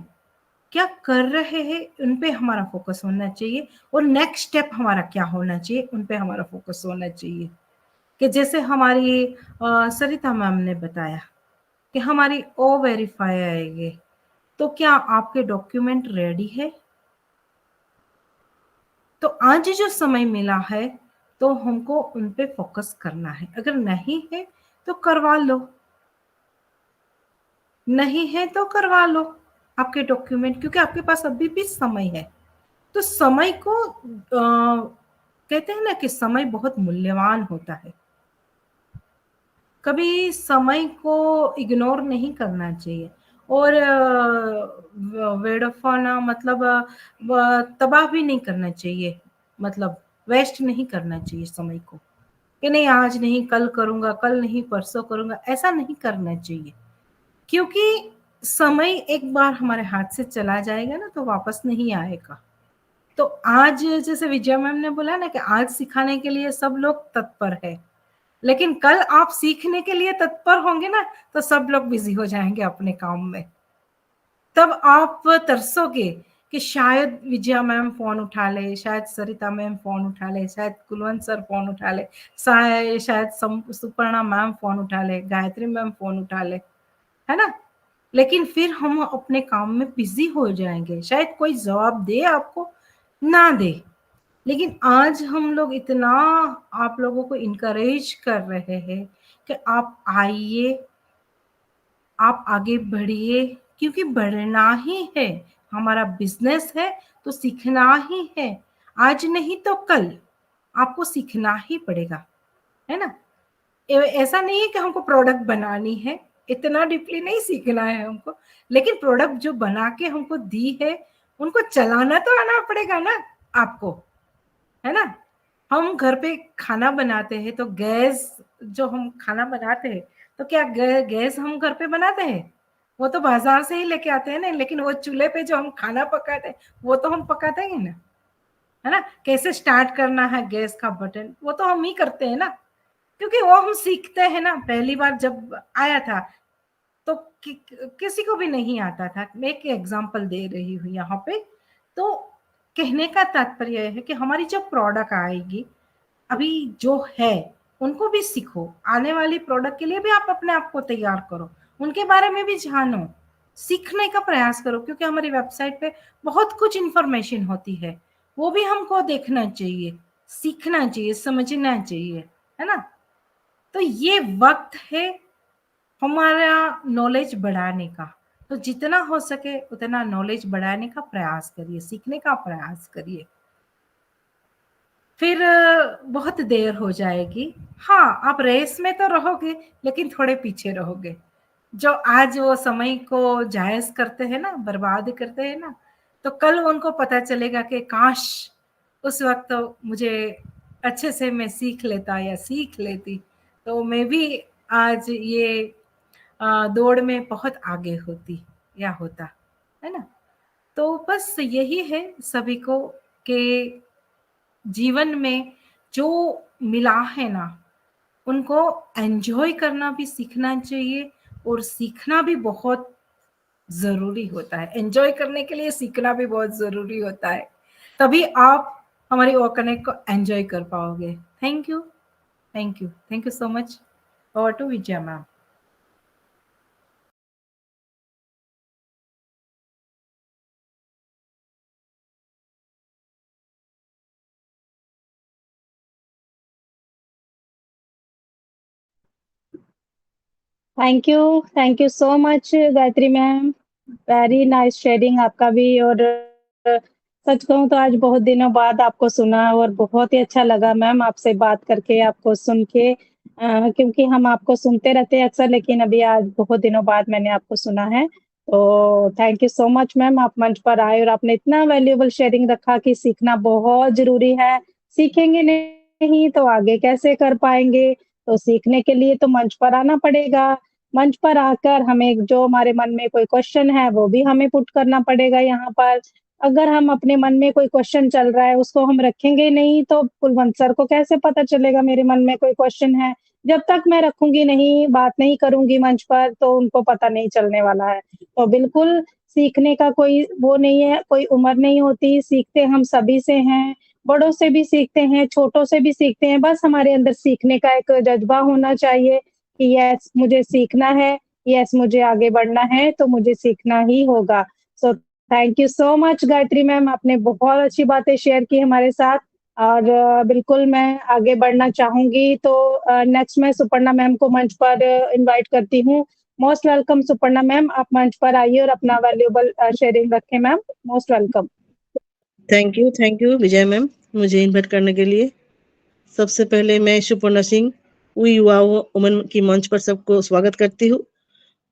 क्या कर रहे हैं उन पे हमारा फोकस होना चाहिए, और नेक्स्ट स्टेप हमारा क्या होना चाहिए उन पे हमारा फोकस होना चाहिए। कि जैसे हमारी सरिता मैम ने बताया कि हमारी ओ वेरीफाई आएगी, तो क्या आपके डॉक्यूमेंट रेडी है? तो आज जो समय मिला है तो हमको उन पे फोकस करना है। अगर नहीं है तो करवा लो, नहीं है तो करवा लो आपके डॉक्यूमेंट, क्योंकि आपके पास अभी भी समय है। तो समय को कहते हैं ना कि समय बहुत मूल्यवान होता है, कभी समय को इग्नोर नहीं करना चाहिए। और वेड़फाना मतलब तबाह भी नहीं करना चाहिए, मतलब वेस्ट नहीं करना चाहिए समय को कि नहीं आज नहीं कल करूंगा, कल नहीं परसों करूंगा, ऐसा नहीं करना चाहिए। क्योंकि समय एक बार हमारे हाथ से चला जाएगा ना तो वापस नहीं आएगा। तो आज जैसे विजया मैम ने बोला ना कि आज सिखाने के लिए सब लोग तत्पर है, लेकिन कल आप सीखने के लिए तत्पर होंगे ना तो सब लोग बिजी हो जाएंगे अपने काम में। तब आप तरसोगे कि शायद विजया मैम फोन उठा ले, शायद सरिता मैम फोन उठा ले, शायद कुलवंत सर फोन उठा ले, शायद सुपर्णा मैम फोन उठा ले, गायत्री मैम फोन उठा ले, है ना। लेकिन फिर हम अपने काम में बिजी हो जाएंगे, शायद कोई जवाब दे आपको ना दे। लेकिन आज हम लोग इतना आप लोगों को इनकरेज कर रहे हैं कि आप आइए, आप आगे बढ़िए, क्योंकि बढ़ना ही है, हमारा बिजनेस है तो सीखना ही है। आज नहीं तो कल आपको सीखना ही पड़ेगा, है ना। ऐसा नहीं है कि हमको प्रोडक्ट बनानी है, इतना डीपली नहीं सीखना है हमको, लेकिन प्रोडक्ट जो बना के हमको दी है उनको चलाना तो आना पड़ेगा ना आपको, है ना। हम घर पे खाना बनाते हैं तो गैस जो हम खाना बनाते हैं तो क्या गैस हम घर पे बनाते हैं? वो तो बाजार से ही लेके आते हैं ना। लेकिन वो चूल्हे पे जो हम खाना पकाते हैं वो तो हम पकाते हैं ना, है ना। कैसे स्टार्ट करना है गैस का बटन वो तो हम ही करते हैं ना, क्योंकि वो हम सीखते हैं ना। पहली बार जब आया था तो किसी को भी नहीं आता था। मैं एक एग्जांपल दे रही हूँ यहाँ पे। तो कहने का तात्पर्य है कि हमारी जो प्रोडक्ट आएगी अभी जो है उनको भी सीखो, आने वाली प्रोडक्ट के लिए भी आप अपने आप को तैयार करो, उनके बारे में भी जानो, सीखने का प्रयास करो। क्योंकि हमारी वेबसाइट पे बहुत कुछ इंफॉर्मेशन होती है, वो भी हमको देखना चाहिए, सीखना चाहिए, समझना चाहिए, है ना। तो ये वक्त है हमारा नॉलेज बढ़ाने का। तो जितना हो सके उतना नॉलेज बढ़ाने का प्रयास करिए, सीखने का प्रयास करिए। फिर बहुत देर हो जाएगी। हाँ, आप रेस में तो रहोगे लेकिन थोड़े पीछे रहोगे। जो आज वो समय को जायज़ करते हैं ना, बर्बाद करते हैं ना, तो कल उनको पता चलेगा कि काश उस वक्त तो मुझे अच्छे से मैं सीख लेता या सीख लेती, तो मैं भी आज ये दौड़ में बहुत आगे होती या होता, है ना। तो बस यही है सभी को कि जीवन में जो मिला है ना उनको एंजॉय करना भी सीखना चाहिए, और सीखना भी बहुत जरूरी होता है। एंजॉय करने के लिए सीखना भी बहुत जरूरी होता है, तभी आप हमारी ओ कनेक्ट को एंजॉय कर पाओगे। Thank you, thank you, thank you so much. Over to Vijaya ma'am. Thank you so much Gayatri ma'am, very nice sharing आपका भी। और सच कहूँ तो आज बहुत दिनों बाद आपको सुना और बहुत ही अच्छा लगा मैम आपसे बात करके, आपको सुन के, क्योंकि हम आपको सुनते रहते हैं अक्सर, लेकिन अभी आज बहुत दिनों बाद मैंने आपको सुना है। तो thank you so much ma'am, आप मंच पर आए और आपने इतना वैल्यूएबल शेयरिंग रखा कि सीखना बहुत ज़रूरी है। सीखेंगे नहीं तो आगे कैसे कर पाएँगे? तो सीखने के लिए तो मंच पर आना पड़ेगा। मंच पर आकर हमें जो हमारे मन में कोई क्वेश्चन है वो भी हमें पुट करना पड़ेगा यहाँ पर। अगर हम अपने मन में कोई क्वेश्चन चल रहा है उसको हम रखेंगे नहीं तो कुलवंत सर को कैसे पता चलेगा मेरे मन में कोई क्वेश्चन है? जब तक मैं रखूंगी नहीं, बात नहीं करूंगी मंच पर, तो उनको पता नहीं चलने वाला है। तो बिल्कुल सीखने का कोई वो नहीं है, कोई उम्र नहीं होती, सीखते हम सभी से हैं, बड़ों से भी सीखते हैं, छोटों से भी सीखते हैं, बस हमारे अंदर सीखने का एक जज़्बा होना चाहिए कि यस मुझे सीखना है, यस मुझे आगे बढ़ना है, तो मुझे सीखना ही होगा। सो thank you so much Gayatri ma'am, आपने बहुत अच्छी बातें शेयर की हमारे साथ और बिल्कुल मैं आगे बढ़ना चाहूँगी। तो नेक्स्ट मैं सुपर्णा मैम को मंच पर इनवाइट करती हूँ। मोस्ट वेलकम सुपर्णा मैम, आप मंच पर आइए और अपना वैल्यूएबल शेयरिंग रखें ma'am. Most welcome. Thank you Vijay ma'am मुझे इन्वाइट करने के लिए। सबसे पहले मैं सुपर्णा सिंह वी युवा वुमेन की मंच पर सबको स्वागत करती हूँ।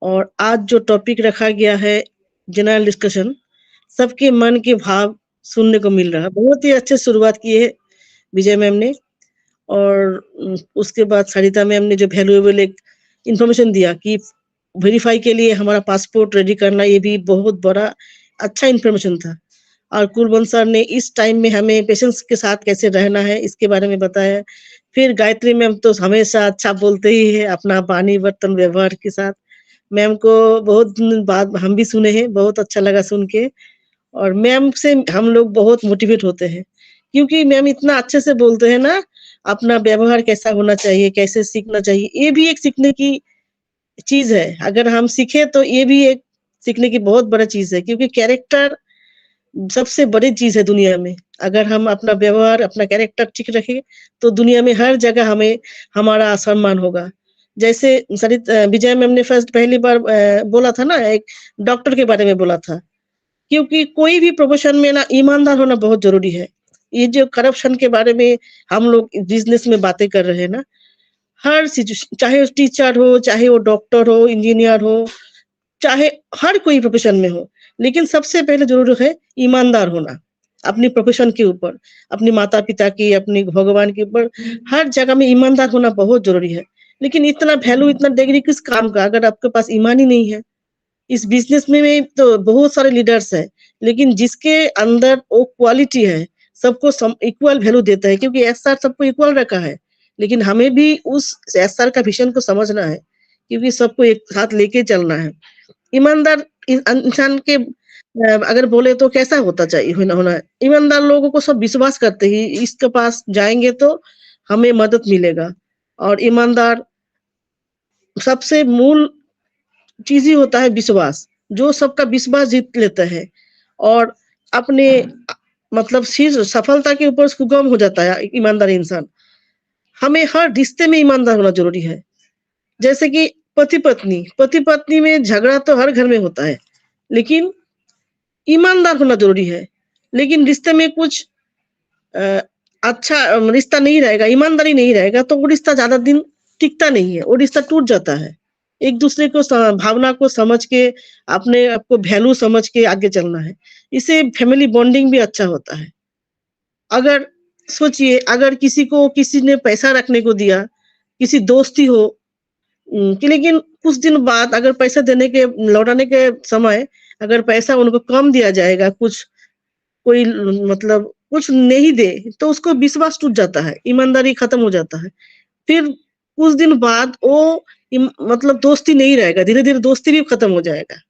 और आज जो टॉपिक रखा गया है जनरल डिस्कशन, सबके मन के भाव सुनने को मिल रहा है। बहुत ही अच्छे शुरुआत की है विजय मैम ने। और उसके बाद सरिता मैम ने जो वैल्यूएबल एक इंफॉर्मेशन दिया कि वेरीफाई के लिए हमारा पासपोर्ट रेडी करना, ये भी बहुत बड़ा अच्छा इंफॉर्मेशन था। और कुलवंत सर ने इस टाइम में हमें पेशेंस के साथ कैसे रहना है इसके बारे में बताया। फिर गायत्री मैम तो हमेशा अच्छा बोलते ही है अपना वाणी बर्तन व्यवहार के साथ। मैम को बहुत बात हम भी सुने हैं, बहुत अच्छा लगा सुन के। और मैम से हम लोग बहुत मोटिवेट होते हैं क्योंकि मैम इतना अच्छे से बोलते हैं ना, अपना व्यवहार कैसा होना चाहिए, कैसे सीखना चाहिए, ये भी एक सीखने की चीज है। अगर हम सीखे तो ये भी एक सीखने की बहुत बड़ा चीज है, क्योंकि कैरेक्टर सबसे बड़ी चीज है दुनिया में। अगर हम अपना व्यवहार अपना कैरेक्टर ठीक रखें तो दुनिया में हर जगह हमें हमारा सम्मान होगा। जैसे सरित विजय मैम ने पहली बार बोला था ना, एक डॉक्टर के बारे में बोला था, क्योंकि कोई भी प्रोफेशन में ना ईमानदार होना बहुत जरूरी है। ये जो करप्शन के बारे में हम लोग बिजनेस में बातें कर रहे हैं ना, हर सिचुएशन, चाहे वो टीचर हो, चाहे वो डॉक्टर हो, इंजीनियर हो, चाहे हर कोई प्रोफेशन में हो, लेकिन सबसे पहले जरूरी है ईमानदार होना अपनी प्रोफेशन के ऊपर, अपने माता पिता की, अपने भगवान के ऊपर, हर जगह में ईमानदार होना बहुत जरूरी है। लेकिन इतना वैल्यू, इतना डिग्री किस काम का अगर आपके पास ईमान ही नहीं है। इस बिजनेस में तो बहुत सारे लीडर्स हैं, लेकिन जिसके अंदर वो क्वालिटी है, सबको इक्वल वैल्यू देता है, क्योंकि एसआर सबको इक्वल रखा है। लेकिन हमें भी उस एसआर का विजन को समझना है, क्योंकि सबको एक साथ लेके चलना है। ईमानदार इंसान के अगर बोले तो कैसा होता चाहिए होना, ईमानदार लोगों को सब विश्वास करते ही इसके पास जाएंगे तो हमें मदद मिलेगा। और ईमानदार सबसे मूल चीज ही होता है विश्वास, जो सबका विश्वास जीत लेता है और अपने मतलब सफलता के ऊपर सुगम हो जाता है ईमानदार इंसान। हमें हर रिश्ते में ईमानदार होना जरूरी है। जैसे कि पति पत्नी में झगड़ा तो हर घर में होता है, लेकिन ईमानदार होना जरूरी है। लेकिन रिश्ते में कुछ अच्छा रिश्ता नहीं रहेगा, ईमानदारी नहीं रहेगा, तो वो रिश्ता ज्यादा दिन टिकता नहीं है, वो रिश्ता टूट जाता है। एक दूसरे को भावना को समझ के, अपने आपको वैल्यू समझ के आगे चलना है। इससे फैमिली बॉन्डिंग भी अच्छा होता है। अगर सोचिए, अगर किसी ने पैसा रखने को दिया, किसी दोस्ती हो कि, लेकिन कुछ दिन बाद अगर पैसा देने के लौटाने के समय अगर पैसा उनको कम दिया जाएगा, कोई मतलब कुछ नहीं दे, तो उसको विश्वास टूट जाता है, ईमानदारी खत्म हो जाता है। फिर कुछ दिन बाद वो मतलब दोस्ती नहीं रहेगा, धीरे धीरे दोस्ती भी खत्म हो जाएगा।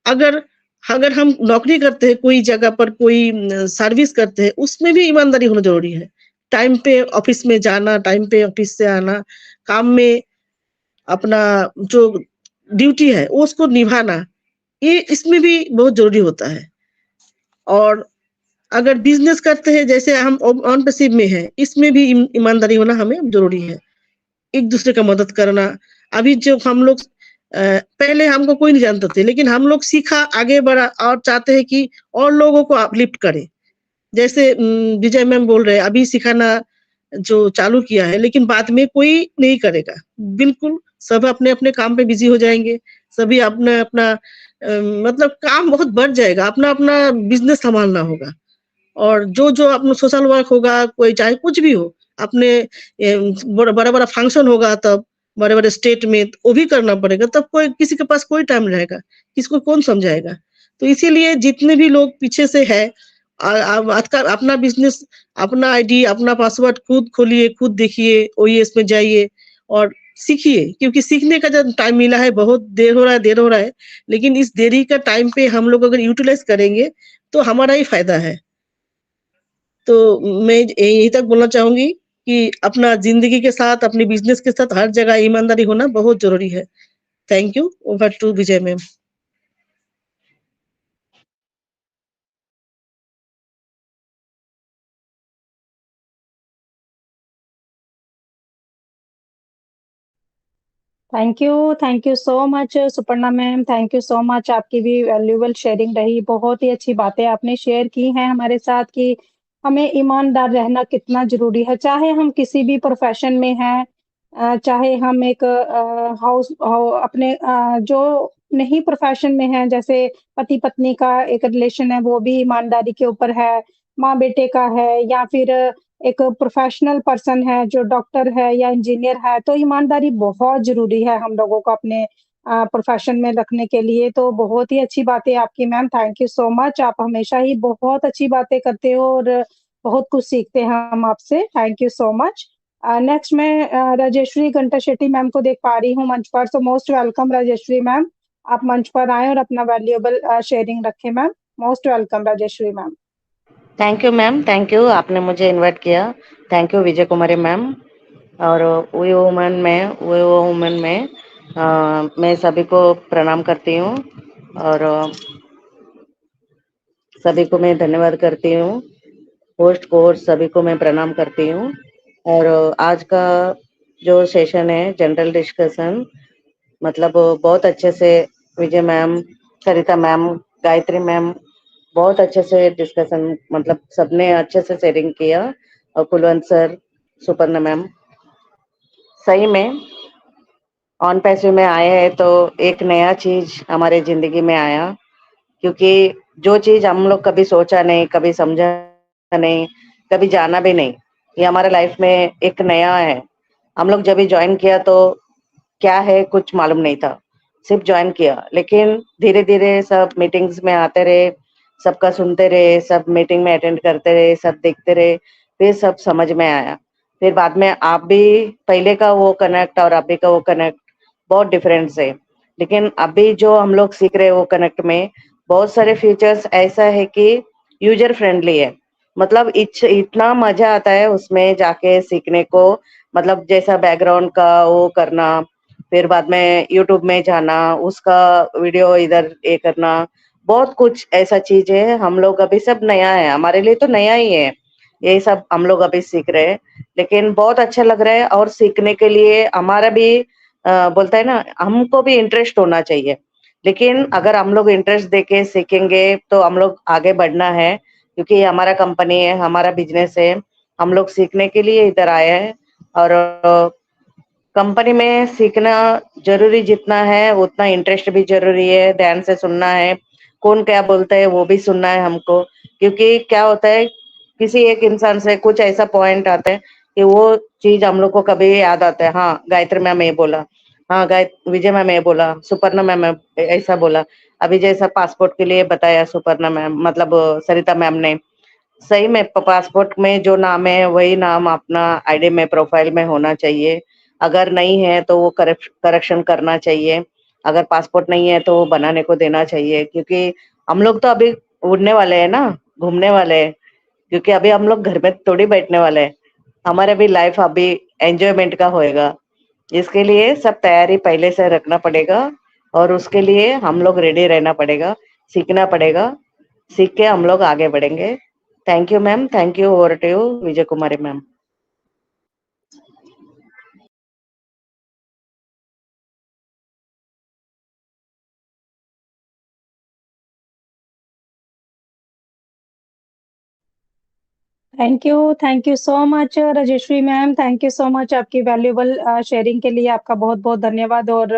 अगर हम नौकरी करते हैं कोई जगह पर, कोई सर्विस करते हैं, उसमें भी ईमानदारी होना जरूरी है। टाइम पे ऑफिस में जाना, टाइम पे ऑफिस से आना, काम में अपना जो ड्यूटी है वो उसको निभाना, ये इसमें भी बहुत जरूरी होता है। और अगर बिजनेस करते हैं, जैसे हम ऑनरशिप में है, इसमें भी ईमानदारी होना हमें जरूरी है। एक दूसरे का मदद करना। अभी जो हम लोग पहले हमको कोई नहीं जानते थे, लेकिन हम लोग सीखा, आगे बढ़ा और चाहते हैं कि और लोगों को अपलिफ्ट करें। जैसे विजय मैम बोल रहे हैं, अभी सिखाना जो चालू किया है, लेकिन बाद में कोई नहीं करेगा। बिल्कुल सब अपने अपने काम पे बिजी हो जाएंगे, सभी अपना अपना मतलब काम बहुत बढ़ जाएगा, अपना अपना बिजनेस संभालना होगा। और जो अपना सोशल वर्क होगा, कोई चाहे कुछ भी हो, अपने बड़ा बड़ा फंक्शन होगा, तब बड़े बड़े स्टेट में वो भी करना पड़ेगा, तब कोई किसी के पास कोई टाइम रहेगा, किसको कौन समझाएगा। तो इसीलिए जितने भी लोग पीछे से है, आज का अपना बिजनेस, अपना आईडी, अपना पासवर्ड खुद खोलिए, खुद देखिए, ओईएस में जाइए और सीखिए, क्योंकि सीखने का जब टाइम मिला है, बहुत देर हो रहा है, लेकिन इस देरी का टाइम पे हम लोग अगर यूटिलाइज करेंगे तो हमारा ही फायदा है। तो मैं यही तक बोलना चाहूंगी कि अपना जिंदगी के साथ, अपने बिजनेस के साथ हर जगह ईमानदारी होना बहुत जरूरी है। Thank you. Over to Vijay ma'am. Thank you so much Suparna ma'am, thank you so much. आपकी भी वैल्यूएबल शेयरिंग रही, बहुत ही अच्छी बातें आपने शेयर की हैं हमारे साथ कि हमें ईमानदार रहना कितना जरूरी है, चाहे हम किसी भी प्रोफेशन में हैं, चाहे हम एक अपने जो नहीं प्रोफेशन में हैं, जैसे पति पत्नी का एक रिलेशन है वो भी ईमानदारी के ऊपर है, माँ बेटे का है, या फिर एक प्रोफेशनल पर्सन है जो डॉक्टर है या इंजीनियर है, तो ईमानदारी बहुत ज़रूरी है हम लोगों को अपने प्रोफेशन में रखने के लिए। तो बहुत ही अच्छी बातें आपकी ma'am, thank you so much. आप हमेशा ही बहुत अच्छी बातें करते हो और बहुत कुछ सीखते हैं हम आपसे, thank you so much. Next मैं राजेश्वरी घंटा शेट्टी मैम को देख पा रही हूँ मंच पर, सो मोस्ट वेलकम राजेश्वरी मैम, आप मंच पर आएँ और अपना वैल्यूएबल शेयरिंग रखें ma'am. Most welcome Rajeshwari ma'am. Thank you ma'am, thank you, आपने मुझे इनवाइट किया। Thank you Vijay Kumari ma'am. और वी वुमेन में मैं सभी को प्रणाम करती हूँ और सभी को मैं धन्यवाद करती हूँ। होस्ट कोर्स सभी को मैं प्रणाम करती हूँ। और आज का जो सेशन है जनरल डिस्कशन, मतलब बहुत अच्छे से विजय मैम, सरिता मैम, गायत्री मैम बहुत अच्छे से डिस्कशन, मतलब सबने अच्छे से शेयरिंग किया। और कुलवंत सर, सुपर्णा मैम, सही में ऑन पैसिव में आए हैं तो एक नया चीज हमारे जिंदगी में आया, क्योंकि जो चीज हम लोग कभी सोचा नहीं, कभी समझा नहीं, कभी जाना भी नहीं, ये हमारे लाइफ में एक नया है। हम लोग जब भी ज्वाइन किया तो क्या है कुछ मालूम नहीं था, सिर्फ ज्वाइन किया, लेकिन धीरे धीरे सब मीटिंग्स में आते रहे, सबका सुनते रहे, सब मीटिंग में अटेंड करते रहे, सब देखते रहे, फिर सब समझ में आया। फिर बाद में आप भी पहले का वो कनेक्ट और अभी का वो कनेक्ट बहुत डिफरेंस है, लेकिन अभी जो हम लोग सीख रहे हैं वो कनेक्ट में बहुत सारे फीचर्स ऐसा है कि यूजर फ्रेंडली है, मतलब इतना मजा आता है उसमें जाके सीखने को, मतलब जैसा बैकग्राउंड का वो करना, फिर बाद में यूट्यूब में जाना, उसका वीडियो इधर ये करना, बहुत कुछ ऐसा चीज है। हम लोग अभी सब नया है, हमारे लिए तो नया ही है ये सब, हम लोग अभी सीख रहे हैं, लेकिन बहुत अच्छा लग रहा है। और सीखने के लिए हमारा भी बोलता है ना, हमको भी इंटरेस्ट होना चाहिए, लेकिन अगर हम लोग इंटरेस्ट देके सीखेंगे तो हम लोग आगे बढ़ना है, क्योंकि ये हमारा कंपनी है, हमारा बिजनेस है, हम लोग सीखने के लिए इधर आए हैं। और कंपनी में सीखना जरूरी जितना है उतना इंटरेस्ट भी जरूरी है, ध्यान से सुनना है, कौन क्या बोलता है वो भी सुनना है हमको, क्योंकि क्या होता है किसी एक इंसान से कुछ ऐसा पॉइंट आता है कि वो चीज हम लोग को कभी याद आता है, हाँ गायत्री मैम ये बोला, हाँ विजय मैम ये बोला, सुपर्णा मैम ऐसा बोला, अभी जैसा पासपोर्ट के लिए बताया सुपर्णा मैम, मतलब सरिता मैम ने, सही में पासपोर्ट में जो नाम है वही नाम अपना आईडी में प्रोफाइल में होना चाहिए, अगर नहीं है तो वो करेक्शन करना चाहिए, अगर पासपोर्ट नहीं है तो वो बनाने को देना चाहिए, क्योंकि हम लोग तो अभी उड़ने वाले हैं ना, घूमने वाले हैं, क्योंकि अभी हम लोग घर में थोड़ी बैठने वाले हैं, हमारे भी लाइफ अभी एंजॉयमेंट का होएगा, इसके लिए सब तैयारी पहले से रखना पड़ेगा और उसके लिए हम लोग रेडी रहना पड़ेगा, सीखना पड़ेगा, सीख के हम लोग आगे बढ़ेंगे। Thank you ma'am, thank you, over to you Vijay Kumari ma'am. Thank you so much Rajeshwari ma'am, thank you so much आपकी वैल्यूएबल शेयरिंग के लिए, आपका बहुत बहुत धन्यवाद। और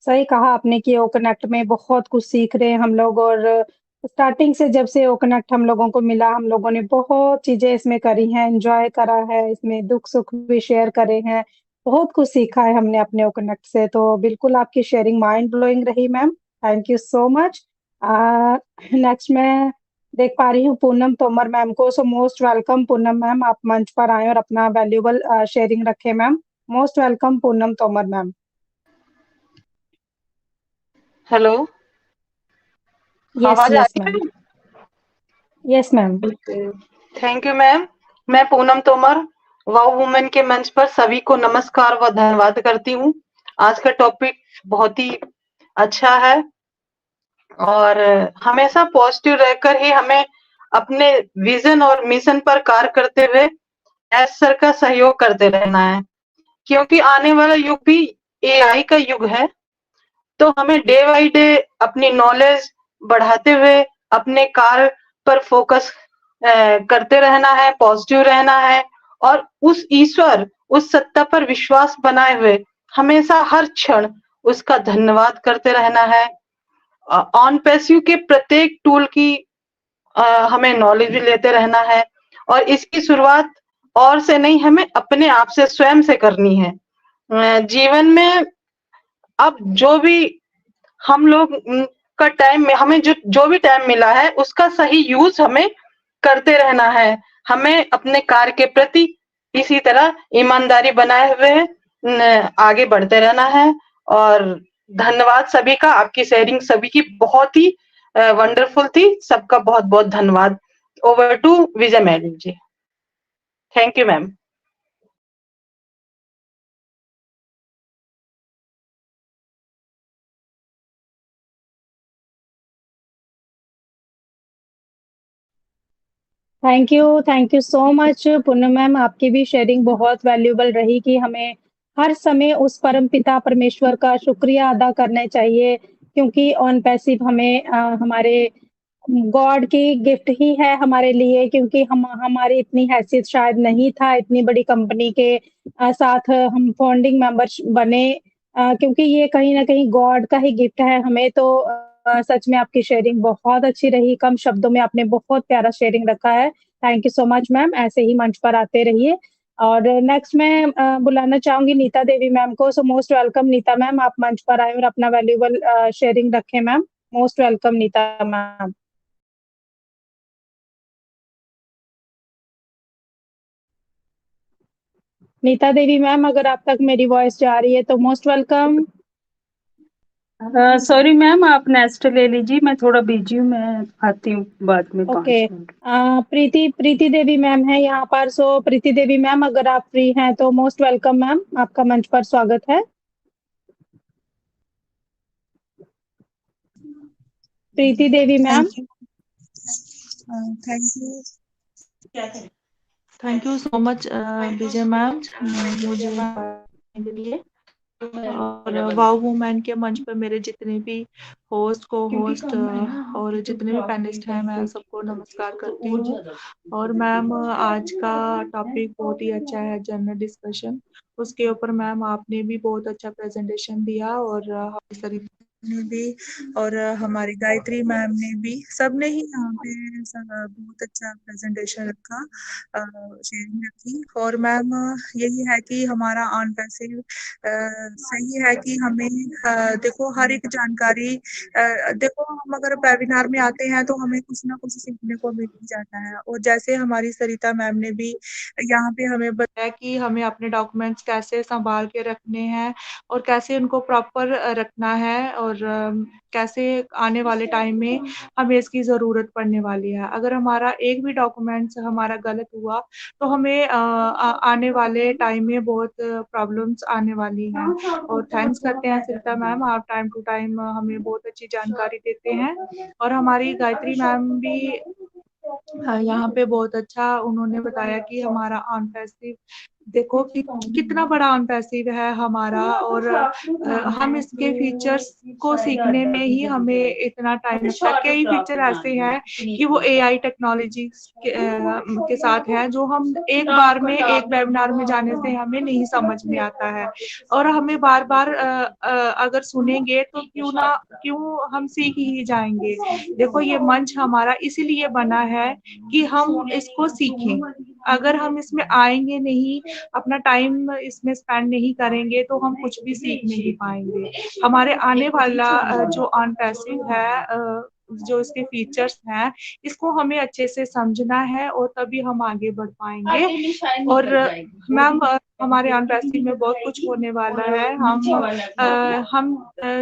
सही कहा आपने कि ओ कनेक्ट में बहुत कुछ सीख रहे हैं हम लोग, और स्टार्टिंग से जब से ओ कनेक्ट हम लोगों को मिला, हम लोगों ने बहुत चीजें इसमें करी हैं, एंजॉय करा है, इसमें दुख सुख भी शेयर करे हैं, बहुत कुछ सीखा है हमने अपने ओ कनेक्ट से। तो बिल्कुल आपकी शेयरिंग माइंड ब्लोइंग रही ma'am, thank you so much. Next मैं देख पा रही हूँ पूनम तोमर मैम को। So most welcome Poonam ma'am, आप मंच पर आए और अपना वैल्यूएबल शेयरिंग रखें ma'am. Most welcome Poonam Tomar ma'am. Hello, yes आवाज आ यस रही मैम, है? Yes ma'am. Thank you ma'am. मैं पूनम तोमर वाओ वुमेन के मंच पर सभी को नमस्कार व धन्यवाद करती हूँ। आज का टॉपिक बहुत ही अच्छा है और हमेशा पॉजिटिव रहकर ही हमें अपने विजन और मिशन पर कार्य करते हुए एस सर का सहयोग करते रहना है, क्योंकि आने वाला युग भी एआई का युग है। तो हमें डे बाई डे अपनी नॉलेज बढ़ाते हुए अपने कार्य पर फोकस करते रहना है, पॉजिटिव रहना है और उस ईश्वर, उस सत्ता पर विश्वास बनाए हुए हमेशा हर क्षण उसका धन्यवाद करते रहना है। ऑन पैसिव के प्रत्येक टूल की हमें नॉलेज भी लेते रहना है और इसकी शुरुआत और से नहीं, हमें अपने आप से, स्वयं से करनी है। जीवन में अब जो भी हम लोग का टाइम में हमें जो भी टाइम मिला है उसका सही यूज हमें करते रहना है। हमें अपने कार्य के प्रति इसी तरह ईमानदारी बनाए हुए आगे बढ़ते रहना है। और धन्यवाद सभी का, आपकी शेयरिंग सभी की बहुत ही वंडरफुल थी। सबका बहुत बहुत धन्यवाद। Over to Vijay madam ji. Thank you ma'am. Thank you so much Poonam ma'am. आपकी भी शेयरिंग बहुत वैल्यूएबल रही कि हमें हर समय उस परम पिता परमेश्वर का शुक्रिया अदा करना चाहिए, क्योंकि ऑन पैसिव हमें हमारे गॉड की गिफ्ट ही है हमारे लिए, क्योंकि हम हमारी इतनी हैसियत शायद नहीं था इतनी बड़ी कंपनी के साथ हम फाउंडिंग मेंबर्स बने, क्योंकि ये कहीं न कहीं गॉड का ही गिफ्ट है हमें। तो सच में आपकी शेयरिंग बहुत अच्छी रही, कम शब्दों में आपने बहुत प्यारा शेयरिंग रखा है। Thank you so much ma'am, ऐसे ही मंच पर आते रहिए। और नेक्स्ट मैं बुलाना चाहूँगी नीता देवी मैम को। So most welcome Neeta ma'am, आप मंच पर आएँ और अपना वैल्यूएबल शेयरिंग रखें ma'am. Most welcome Neeta ma'am. Neeta Devi ma'am, अगर आप तक मेरी वॉइस जा रही है तो मोस्ट वेलकम। सॉरी मैम, आप नेक्स्ट ले लीजिए, मैं थोड़ा बिजी हूँ, मैं आती हूँ बाद में ओके 5 मिनट। प्रीति देवी मैम है यहाँ पर। सो प्रीति देवी मैम, अगर आप फ्री हैं तो मोस्ट वेलकम मैम, आपका मंच पर स्वागत है। Preeti Devi ma'am. Thank you so much Vijay ma'am, मुझे के लिए। और वाओ वुमेन के मंच पर मेरे जितने भी होस्ट को होस्ट और जितने भी पैनलिस्ट हैं, मैं सबको नमस्कार करती हूँ। और मैम, आज का टॉपिक बहुत ही अच्छा है, जनरल डिस्कशन। उसके ऊपर मैम आपने भी बहुत अच्छा प्रेजेंटेशन दिया और हमारी सरिता ने भी और हमारी गायत्री मैम ने भी, सबने ही यहाँ पे बहुत अच्छा प्रेजेंटेशन रखा, शेयरिंग रखी। और मैम, यही है कि हमारा ऑन पैसिव सही है कि हमें देखो हर एक जानकारी, देखो हम अगर वेबिनार में आते हैं तो हमें कुछ ना कुछ सीखने को मिल ही जाता है। और जैसे हमारी सरिता मैम ने भी यहाँ पे हमें बताया कि हमें अपने डॉक्यूमेंट्स कैसे संभाल के रखने हैं और कैसे उनको प्रॉपर रखना है, और कैसे आने वाले टाइम में हमें इसकी ज़रूरत पड़ने वाली है। अगर हमारा एक भी डॉक्यूमेंट्स हमारा गलत हुआ तो हमें आने वाले टाइम में बहुत प्रॉब्लम्स आने वाली हैं। और थैंक्स करते हैं सरिता मैम, आप टाइम टू टाइम हमें बहुत अच्छी जानकारी देते हैं। और हमारी गायत्री मैम भी यहाँ पे बहुत अच्छा उन्होंने बताया कि हमारा ऑन पैसिव, देखो कि कितना बड़ा ऑन पैसिव है हमारा, और हम इसके फीचर्स को सीखने में ही हमें इतना टाइम लगता है। कई फीचर ऐसे हैं कि वो एआई टेक्नोलॉजी के साथ है, जो हम एक बार में एक वेबिनार में जाने से हमें नहीं समझ में आता है, और हमें बार बार अगर सुनेंगे तो क्यों हम सीख ही जाएंगे। देखो ये मंच हमारा इसीलिए बना है कि हम इसको सीखें। अगर हम इसमें आएंगे नहीं, अपना टाइम इसमें स्पेंड नहीं करेंगे, तो हम कुछ भी सीख नहीं पाएंगे। हमारे आने वाला जो ऑन पैसिव है जो इसके फीचर्स हैं इसको हमें अच्छे से समझना है और तभी हम आगे बढ़ पाएंगे। और मैम हमारे एम्बेसी में बहुत कुछ होने वाला है। हम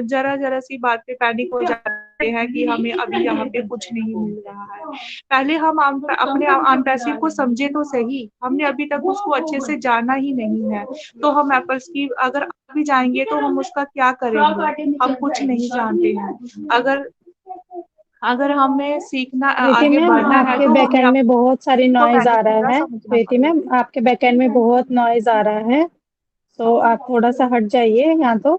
जरा सी बात पे पैनिक हो जाते हैं कि हमें अभी यहाँ पे कुछ नहीं मिल रहा है। पहले हम अपने एम्बेसी को समझे तो सही, हमने अभी तक उसको अच्छे से जाना ही नहीं है। तो हम एप्पल्स की अगर अभी जाएंगे तो हम उसका क्या करेंगे, हम कुछ नहीं जानते हैं। अगर हमें सीखना प्रीति आगे मैम, बढ़ना है आपके तो बैकएंड हमें में बहुत सारी को नॉइज पहले आ रहा पूरा है। समझना प्रीति मैम, पड़ेगा। आपके बैकएंड में बहुत नॉइज आ रहा है, तो आप थोड़ा सा हट जाइए यहाँ तो।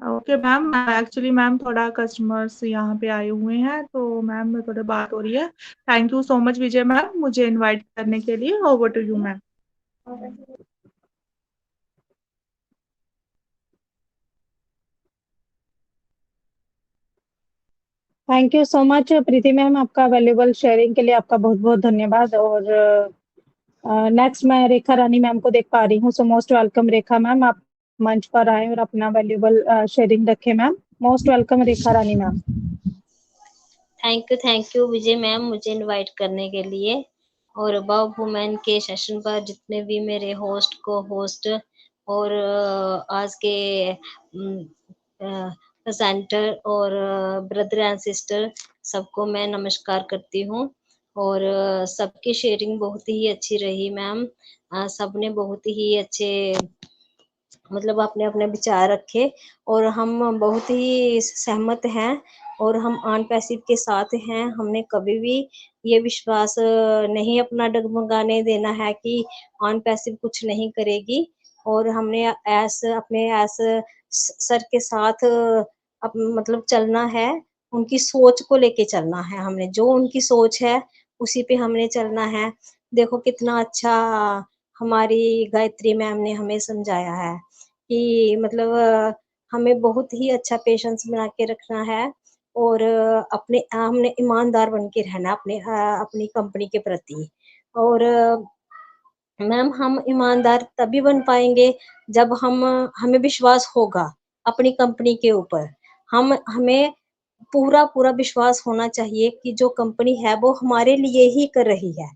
ओके मैम, एक्चुअली मैम थोड़ा कस्टमर्स यहाँ पे आए हुए हैं तो मैम में थोड़ी बात हो रही है। Thank you so much Vijay ma'am मुझे इनवाइट करने के लिए। Over to you ma'am. Thank you so much Preeti ma'am, आपका वैल्यूबल शेयरिंग के लिए आपका बहुत बहुत धन्यवाद। और नेक्स्ट मैं रेखा रानी मैम को देख पा रही हूँ, सो मोस्ट वेलकम रेखा मैम, आप मंच पर आए और अपना वैल्यूबल शेयरिंग रखें ma'am. Most welcome Rekha Rani ma'am. Thank you Vijay ma'am मुझे इनवाइट करने के लिए। और अबाउट वुमेन के सेशन पर जितने भी मेरे होस्ट को होस्ट और आज के प्रेजेंटर और ब्रदर एंड सिस्टर सबको मैं नमस्कार करती हूँ। और सबकी शेयरिंग बहुत ही अच्छी रही मैम। सबने बहुत ही अच्छे मतलब अपने अपने विचार रखे और हम बहुत ही सहमत हैं और हम ऑन पैसिव के साथ हैं। हमने कभी भी ये विश्वास नहीं अपना डगमगाने देना है कि ऑन पैसिव कुछ नहीं करेगी। और हमने अपने सर के साथ मतलब चलना है, उनकी सोच को लेके चलना है। हमने जो उनकी सोच है उसी पे हमने चलना है। देखो कितना अच्छा हमारी गायत्री मैम ने हमें समझाया है कि मतलब हमें बहुत ही अच्छा पेशेंस बना के रखना है और हमने ईमानदार बन के रहना अपनी कंपनी के प्रति। और मैम हम ईमानदार तभी बन पाएंगे जब हमें विश्वास होगा अपनी कंपनी के ऊपर। हमें पूरा विश्वास होना चाहिए कि जो कंपनी है वो हमारे लिए ही कर रही है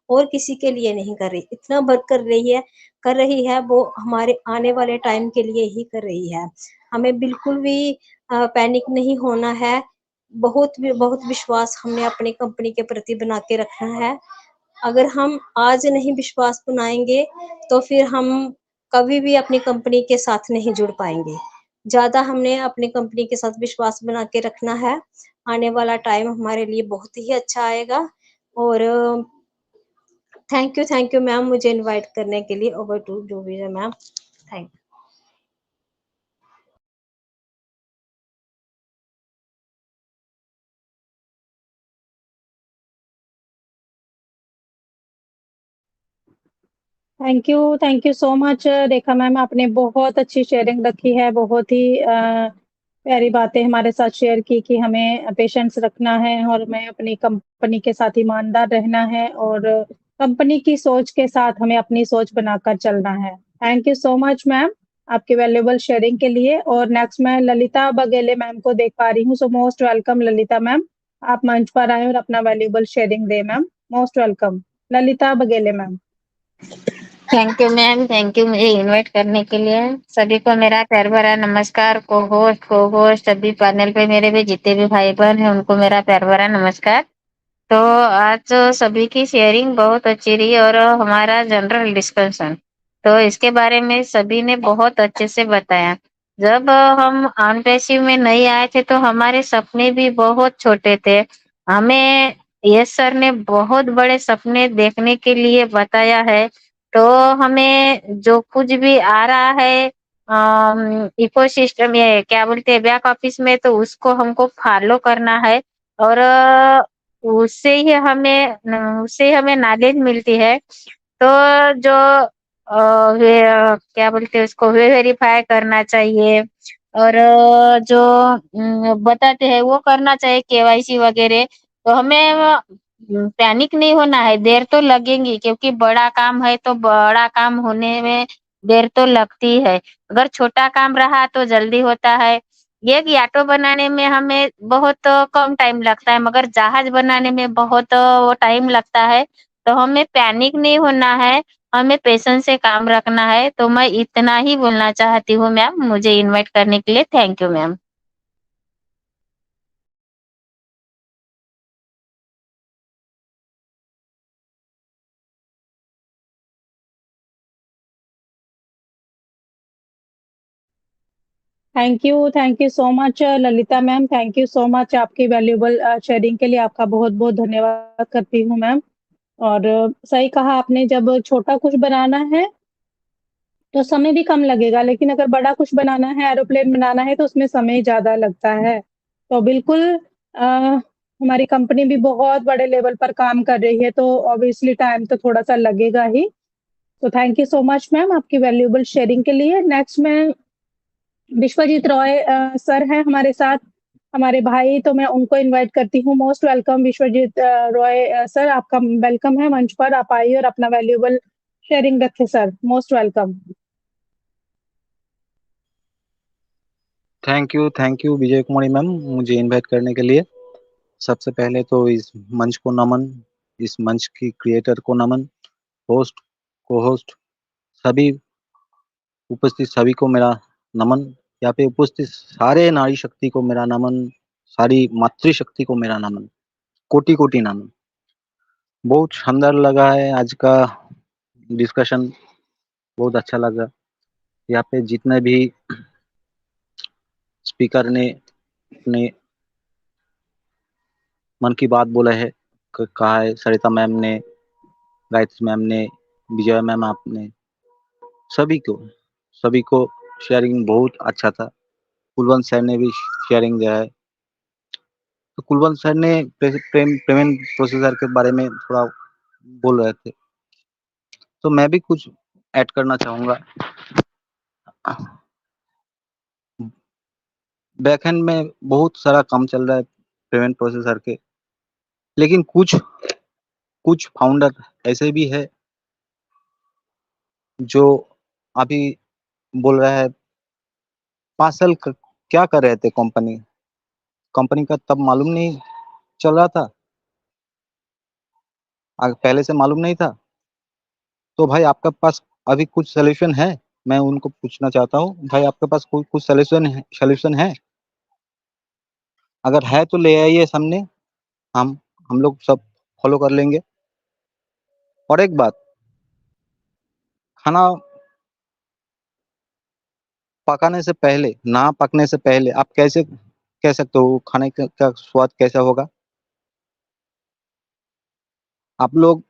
और किसी के लिए नहीं कर रही। इतना वर्क कर रही है वो हमारे आने वाले टाइम के लिए ही कर रही है। हमें बिल्कुल भी पैनिक नहीं होना है। बहुत विश्वास हमने अपनी कंपनी के प्रति बना के रखना है। अगर हम आज नहीं विश्वास बनाएंगे तो फिर हम कभी भी अपनी कंपनी के साथ नहीं जुड़ पाएंगे। ज्यादा हमने अपनी कंपनी के साथ विश्वास बना के रखना है। आने वाला टाइम हमारे लिए बहुत ही अच्छा आएगा। और थैंक यू मैम मुझे इनवाइट करने के लिए। ओवर टू जो भी है ma'am. Thank you. Thank you so much Rekha ma'am, आपने बहुत अच्छी शेयरिंग रखी है। बहुत ही प्यारी बातें हमारे साथ शेयर की कि हमें पेशेंस रखना है और हमें अपनी कंपनी के साथ ईमानदार रहना है और कंपनी की सोच के साथ हमें अपनी सोच बनाकर चलना है। Thank you so much ma'am आपकी वैल्यूबल शेयरिंग के लिए। और नेक्स्ट मैं ललिता बघेले मैम को देख पा रही हूँ, सो मोस्ट वेलकम ललिता मैम, आप मंच पर आए और अपना valuable sharing they ma'am. Most welcome Lalita Baghele ma'am. Thank you ma'am, thank you मुझे इनवाइट करने के लिए। सभी को मेरा प्यार भरा नमस्कार। को होस्ट सभी पैनल पे मेरे भी जितने भी भाई बहन हैं उनको मेरा प्यार भरा नमस्कार। तो आज सभी की शेयरिंग बहुत अच्छी रही और हमारा जनरल डिस्कशन तो इसके बारे में सभी ने बहुत अच्छे से बताया। जब हम ऑन पैसिव में नहीं आए थे तो हमारे सपने भी बहुत छोटे थे। हमें यस सर ने बहुत बड़े सपने देखने के लिए बताया है। तो हमें जो कुछ भी आ रहा है इकोसिस्टम ये क्या बोलते हैं बैक ऑफिस में तो उसको हमको फॉलो करना है और उससे हमें नॉलेज मिलती है। तो जो क्या बोलते हैं उसको वेरीफाई करना चाहिए और जो बताते हैं वो करना चाहिए केवाईसी वगैरह। तो हमें पैनिक नहीं होना है। देर तो लगेंगी क्योंकि बड़ा काम है तो बड़ा काम होने में देर तो लगती है। अगर छोटा काम रहा तो जल्दी होता है। एक याटो बनाने में हमें बहुत कम टाइम लगता है, मगर जहाज बनाने में बहुत वो टाइम लगता है। तो हमें पैनिक नहीं होना है, हमें पेशेंस से काम रखना है। तो मैं इतना ही बोलना चाहती हूँ मैम। मुझे इनवाइट करने के लिए thank you ma'am. Thank you so much Lalita ma'am. Thank you so much आपकी वैल्यूएबल शेयरिंग के लिए आपका बहुत-बहुत धन्यवाद करती हूँ मैम। और सही कहा आपने, जब छोटा कुछ बनाना है तो समय भी कम लगेगा, लेकिन अगर बड़ा कुछ बनाना है, एरोप्लेन बनाना है तो उसमें समय ज़्यादा लगता है। तो बिल्कुल हमारी कंपनी भी बहुत बड़े लेवल पर काम कर रही है, तो ऑब्वियसली टाइम तो थोड़ा-सा लगेगा ही। तो thank you so much ma'am आपकी वैल्यूएबल शेयरिंग के लिए। नेक्स्ट मैं विश्वजीत रॉय सर हैं हमारे साथ, हमारे भाई, तो मैं उनको इनवाइट करती हूँ। Most welcome Vishwajeet Roy sir, आपका वेलकम है मंच पर। आप आइए और अपना वैल्यूएबल शेयरिंग रखें sir. Most welcome. Thank you Vijay Kumari ma'am मुझे इनवाइट करने के लिए। सबसे पहले तो इस मंच को नमन, इस मंच की क्रिएटर को नमन, होस्ट, को होस्ट, सभी उपस्थित सभी को मेरा नमन। यहाँ पे उपस्थित सारे नारी शक्ति को मेरा नमन, सारी मातृशक्ति को मेरा नमन, कोटि कोटि नमन। बहुत शानदार लगा है आज का डिस्कशन, बहुत अच्छा लगा। यहाँ पे जितने भी स्पीकर ने अपने मन की बात बोला है, कहा है, सरिता मैम ने, गायत्री मैम ने, विजय मैम आपने, सभी को शेयरिंग बहुत अच्छा था। कुलवंत सर ने भी शेयरिंग दिया है। तो कुलवंत सर ने पेमेंट प्रोसेसर के बारे में थोड़ा बोल रहे थे, तो मैं भी कुछ ऐड करना चाहूँगा। बैकएंड में बहुत सारा काम चल रहा है पेमेंट प्रोसेसर के, लेकिन कुछ फाउंडर ऐसे भी है जो अभी बोल रहा है 5 साल क्या कर रहे थे कंपनी का तब मालूम नहीं चल रहा था, पहले से मालूम नहीं था। तो भाई आपके पास अभी कुछ सॉल्यूशन है? मैं उनको पूछना चाहता हूँ, भाई आपके पास कुछ सॉल्यूशन है? अगर है तो ले आइए सामने, हम लोग सब फॉलो कर लेंगे। और एक बात, खाना पकाने से पहले, ना पकने से पहले आप कैसे कह सकते हो खाने का स्वाद कैसा होगा? आप लोग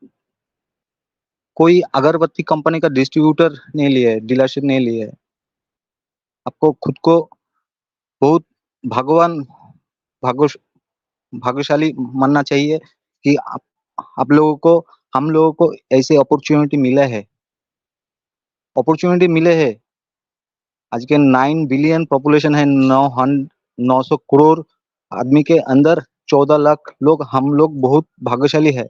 कोई अगरबत्ती कंपनी का डिस्ट्रीब्यूटर नहीं लिए है, डीलरशिप नहीं लिए है। आपको खुद को बहुत भगवान भाग्य भाग्यशाली मानना चाहिए कि आप लोगों को, हम लोगों को ऐसे अपॉर्चुनिटी मिले है। आज के 9 बिलियन पॉपुलेशन है, 900 करोड़ आदमी के अंदर 14 लाख लोग, हम लोग बहुत भाग्यशाली है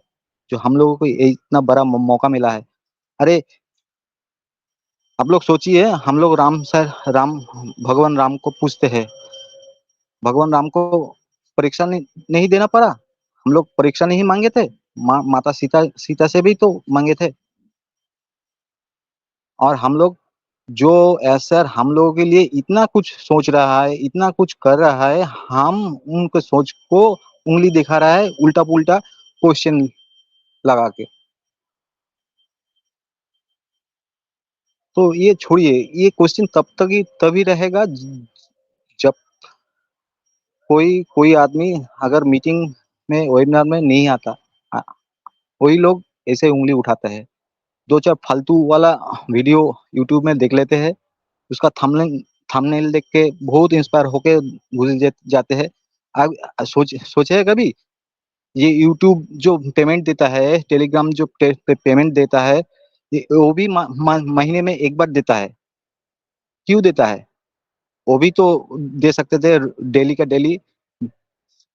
जो हम लोगों को इतना बड़ा मौका मिला है। अरे आप लोग सोचिए, हम लोग भगवान राम को पूछते हैं, भगवान राम को परीक्षा नहीं देना पड़ा। हम लोग परीक्षा नहीं मांगे थे, माता सीता से भी तो मांगे थे। और हम लोग जो ऐसा हम लोगों के लिए इतना कुछ सोच रहा है, इतना कुछ कर रहा है, हम उनके सोच को उंगली दिखा रहा है उल्टा पुल्टा क्वेश्चन लगा के। तो ये छोड़िए, ये क्वेश्चन तभी रहेगा जब कोई आदमी अगर मीटिंग में, वेबिनार में नहीं आता, वही लोग ऐसे उंगली उठाते हैं। 2-4 फालतू वाला वीडियो यूट्यूब में देख लेते हैं, उसका थंबनेल देख के बहुत इंस्पायर होके घुस जाते हैं। अब सोचे कभी ये यूट्यूब जो पेमेंट देता है, टेलीग्राम जो पेमेंट देता है, वो भी महीने में एक बार देता है। क्यों देता है? वो भी तो दे सकते थे डेली का डेली,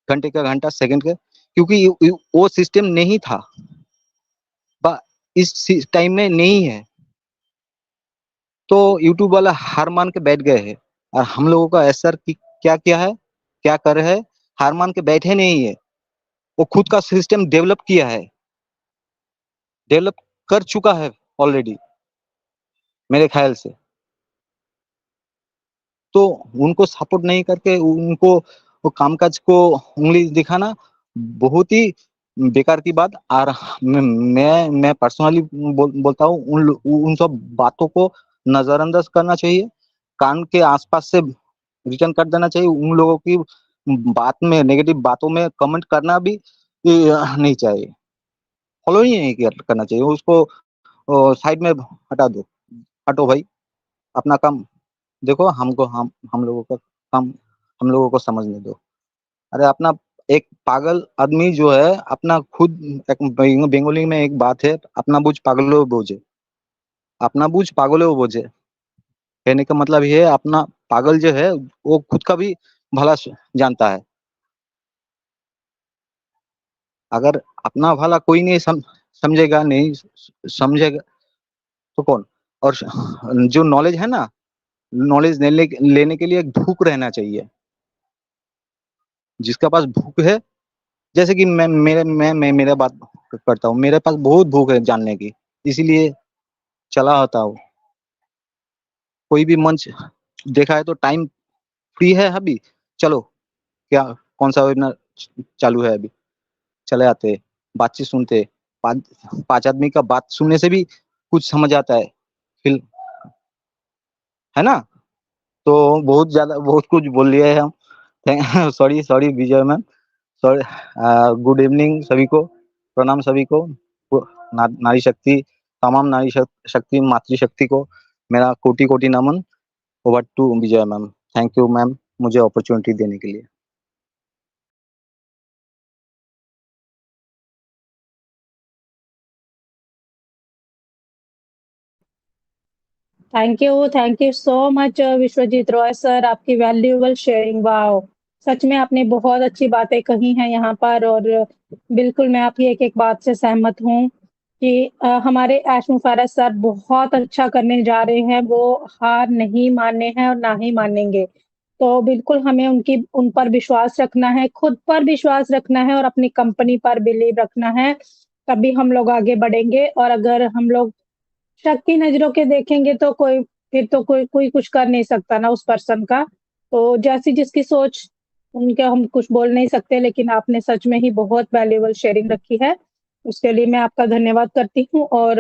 घंटे का घंटा, सेकंड का, क्योंकि वो सिस्टम नहीं था, इस टाइम में नहीं है। तो यूट्यूब वाला हार मान के बैठ गए हैं। और हम लोगों का ऐसा कि क्या किया है, क्या कर रहे हैं, हार मान के बैठे नहीं है। वो खुद का सिस्टम डेवलप किया है, डेवलप कर चुका है ऑलरेडी मेरे ख्याल से। तो उनको सपोर्ट नहीं करके उनको वो कामकाज को उंगली दिखाना बहुत ही बेकार की बात। और मैं पर्सनली बोलता हूँ उन सब बातों को नजरअंदाज करना चाहिए, कान के आसपास से रिटर्न कर देना चाहिए। उन लोगों की बात में, नेगेटिव बातों में कमेंट करना भी नहीं चाहिए, फॉलो ही नहीं करना चाहिए उसको। साइड में हटा दो, हटो भाई, अपना काम देखो। हमको हम लोगों का काम हम लोगों को समझने दो। अरे अपना एक पागल आदमी जो है अपना खुद, एक बंगाली में एक बात है, अपना बुझ पागलो बोझे, अपना बुझ पागलो बोझे। कहने का मतलब ये है अपना पागल जो है वो खुद का भी भला जानता है। अगर अपना भला कोई नहीं समझेगा, नहीं समझेगा तो कौन। और जो नॉलेज है ना, नॉलेज लेने के लिए एक भूख रहना चाहिए। जिसके पास भूख है, जैसे कि मैं मेरा बात करता हूँ, मेरे पास बहुत भूख है जानने की, इसीलिए चला होता हूँ। कोई भी मंच देखा है तो टाइम फ्री है अभी, चलो क्या कौन सा वेबिनार चालू है अभी, चले आते, बातचीत सुनते। पांच आदमी का बात सुनने से भी कुछ समझ आता है फिर, है ना। तो बहुत ज्यादा बहुत कुछ बोल लिया है हम। सॉरी सॉरी विजय मैम, सॉरी। गुड इवनिंग सभी को, प्रणाम सभी को। नारी शक्ति, तमाम नारी शक्ति, मातृशक्ति को मेरा कोटि कोटि नमन। Over to Vijay ma'am. Thank you ma'am मुझे अपॉर्चुनिटी देने के लिए। Thank you so much Vishwajit Roy sir, आपकी वैल्यूएबल शेयरिंग। वाओ, सच में आपने बहुत अच्छी बातें कही हैं यहाँ पर। और बिल्कुल मैं आपकी एक एक बात से सहमत हूँ कि हमारे ऐश मुफारत सर बहुत अच्छा करने जा रहे हैं, वो हार नहीं मानने हैं और ना ही मानेंगे। तो बिल्कुल हमें उन पर विश्वास रखना है, खुद पर विश्वास रखना है और अपनी कंपनी पर बिलीव रखना है, तभी हम लोग आगे बढ़ेंगे। और अगर हम लोग शक की नज़रों के देखेंगे तो फिर तो कोई कुछ कर नहीं सकता ना उस पर्सन का। तो जैसी जिसकी सोच, उनके हम कुछ बोल नहीं सकते, लेकिन आपने सच में ही बहुत वैल्यूएबल शेयरिंग रखी है। उसके लिए मैं आपका धन्यवाद करती हूँ। और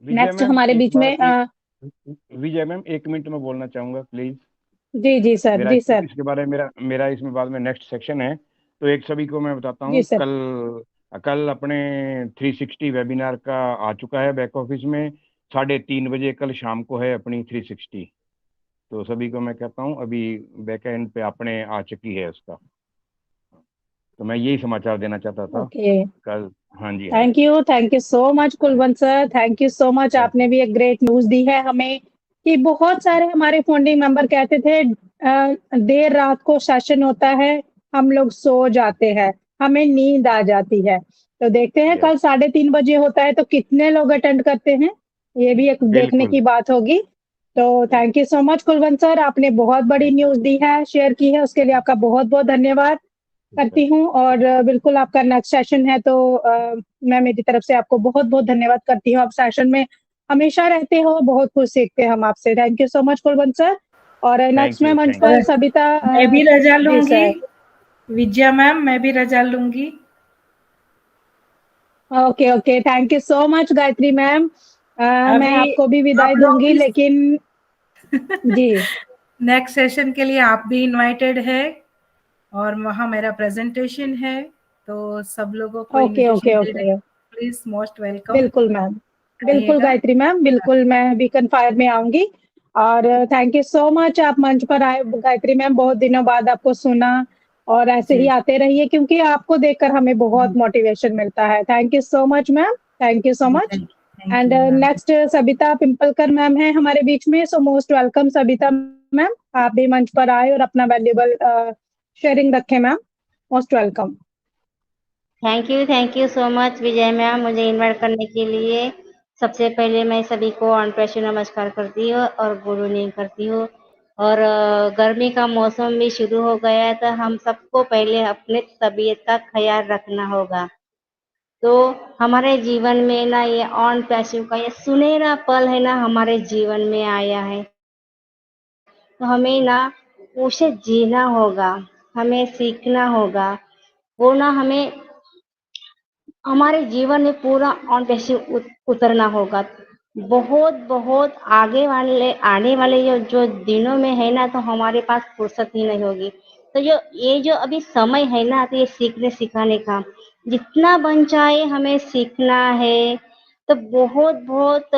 विजय नेक्स्ट मैम हमारे एक बीच बार, में विजय मैम 1 मिनट में बोलना चाहूंगा प्लीज। जी सर, मेरा जी सर, इसके बारे में मेरा इसमें बाद में नेक्स्ट सेक्शन है। तो एक सभी को मैं बताता जी हूँ, सर। कल अपने 360 वेबिनार का आ चुका है बैक ऑफिस में। 3:30 बजे कल शाम को है अपनी 360। तो सभी को मैं कहता हूँ अभी बैक एंड पे अपने आ चुकी है उसका। तो मैं यही समाचार देना चाहता था ओके, कल। हाँ जी, हाँ जी। Thank you so much Kulwant sir, thank you so much. आपने भी एक ग्रेट न्यूज़ दी है हमें कि बहुत सारे हमारे फाउंडिंग मेंबर कहते थे देर रात को सेशन होता है, हम लोग सो जाते हैं, हमें नींद आ जाती है। तो देखते हैं कल 3:30 बजे होता है तो कितने लोग अटेंड करते हैं, ये भी एक देखने बिल्कुल की बात होगी। तो thank you so much Kulwant sir, आपने बहुत बड़ी न्यूज़ दी है, शेयर की है, उसके लिए आपका बहुत-बहुत धन्यवाद करती हूँ। और बिल्कुल आपका नेक्स्ट सेशन है तो मैं मेरी तरफ से आपको बहुत-बहुत धन्यवाद करती हूँ। आप सेशन में हमेशा रहते हो, बहुत कुछ सीखते हैं हम आपसे। Thank you so much Kulwant sir. और नेक्स्ट में मंच पर सबिता मैं भी रजा जी लूंगी सर। विजया मैम, मैं भी रजा लूंगी। Okay, thank you so much Gayatri ma'am. मैं अभी आपको भी विदाई आप लोग दूंगी, भी लेकिन जी नेक्स्ट सेशन के लिए आप भी इनवाइटेड है और वहाँ मेरा प्रेजेंटेशन है, तो सब लोगों को इनविटेशन दे ओके, दें। प्लीज मोस्ट वेलकम बिल्कुल मैम, बिल्कुल आइएगा। गायत्री मैम, बिल्कुल मैं बीकन फायर में आऊंगी। और थैंक यू सो मच, आप मंच पर आए गायत्री मैम, बहुत दिनों बाद आपको सुना। और ऐसे ही जी आते रहिए क्योंकि आपको देखकर हमें बहुत मोटिवेशन मिलता है। Thank you so much ma'am, thank you so जी much. Thank and you ma'am. Next Sabita Pimpalkar ma'am है हमारे बीच में, so most welcome Sabita ma'am, आप भी मंच पर आए और अपना वैल्यूबल शेयरिंग रखें ma'am, most welcome. Thank you so much Vijay ma'am, मुझे इनवाइट करने के लिए। सबसे पहले मैं सभी को ऑन प्रेशर नमस्कार करती हूँ और गुड इवनिंग करती हूँ। और गर्मी का मौसम भी शुरू हो गया है, तो हम सबको पहले अपने तबीयत का ख्याल रखना होगा। तो हमारे जीवन में ना ये ऑन पैसिव का ये सुनहरा पल है ना, हमारे जीवन में आया है, तो हमें ना उसे जीना होगा, हमें सीखना होगा। वो ना हमें हमारे जीवन में पूरा ऑन पैसिव उतरना होगा। बहुत बहुत आने वाले जो दिनों में है ना, तो हमारे पास फुर्सत ही नहीं होगी। तो ये जो अभी समय है ना, तो ये सीखने सिखाने का जितना बन जाए हमें सीखना है। तो बहुत बहुत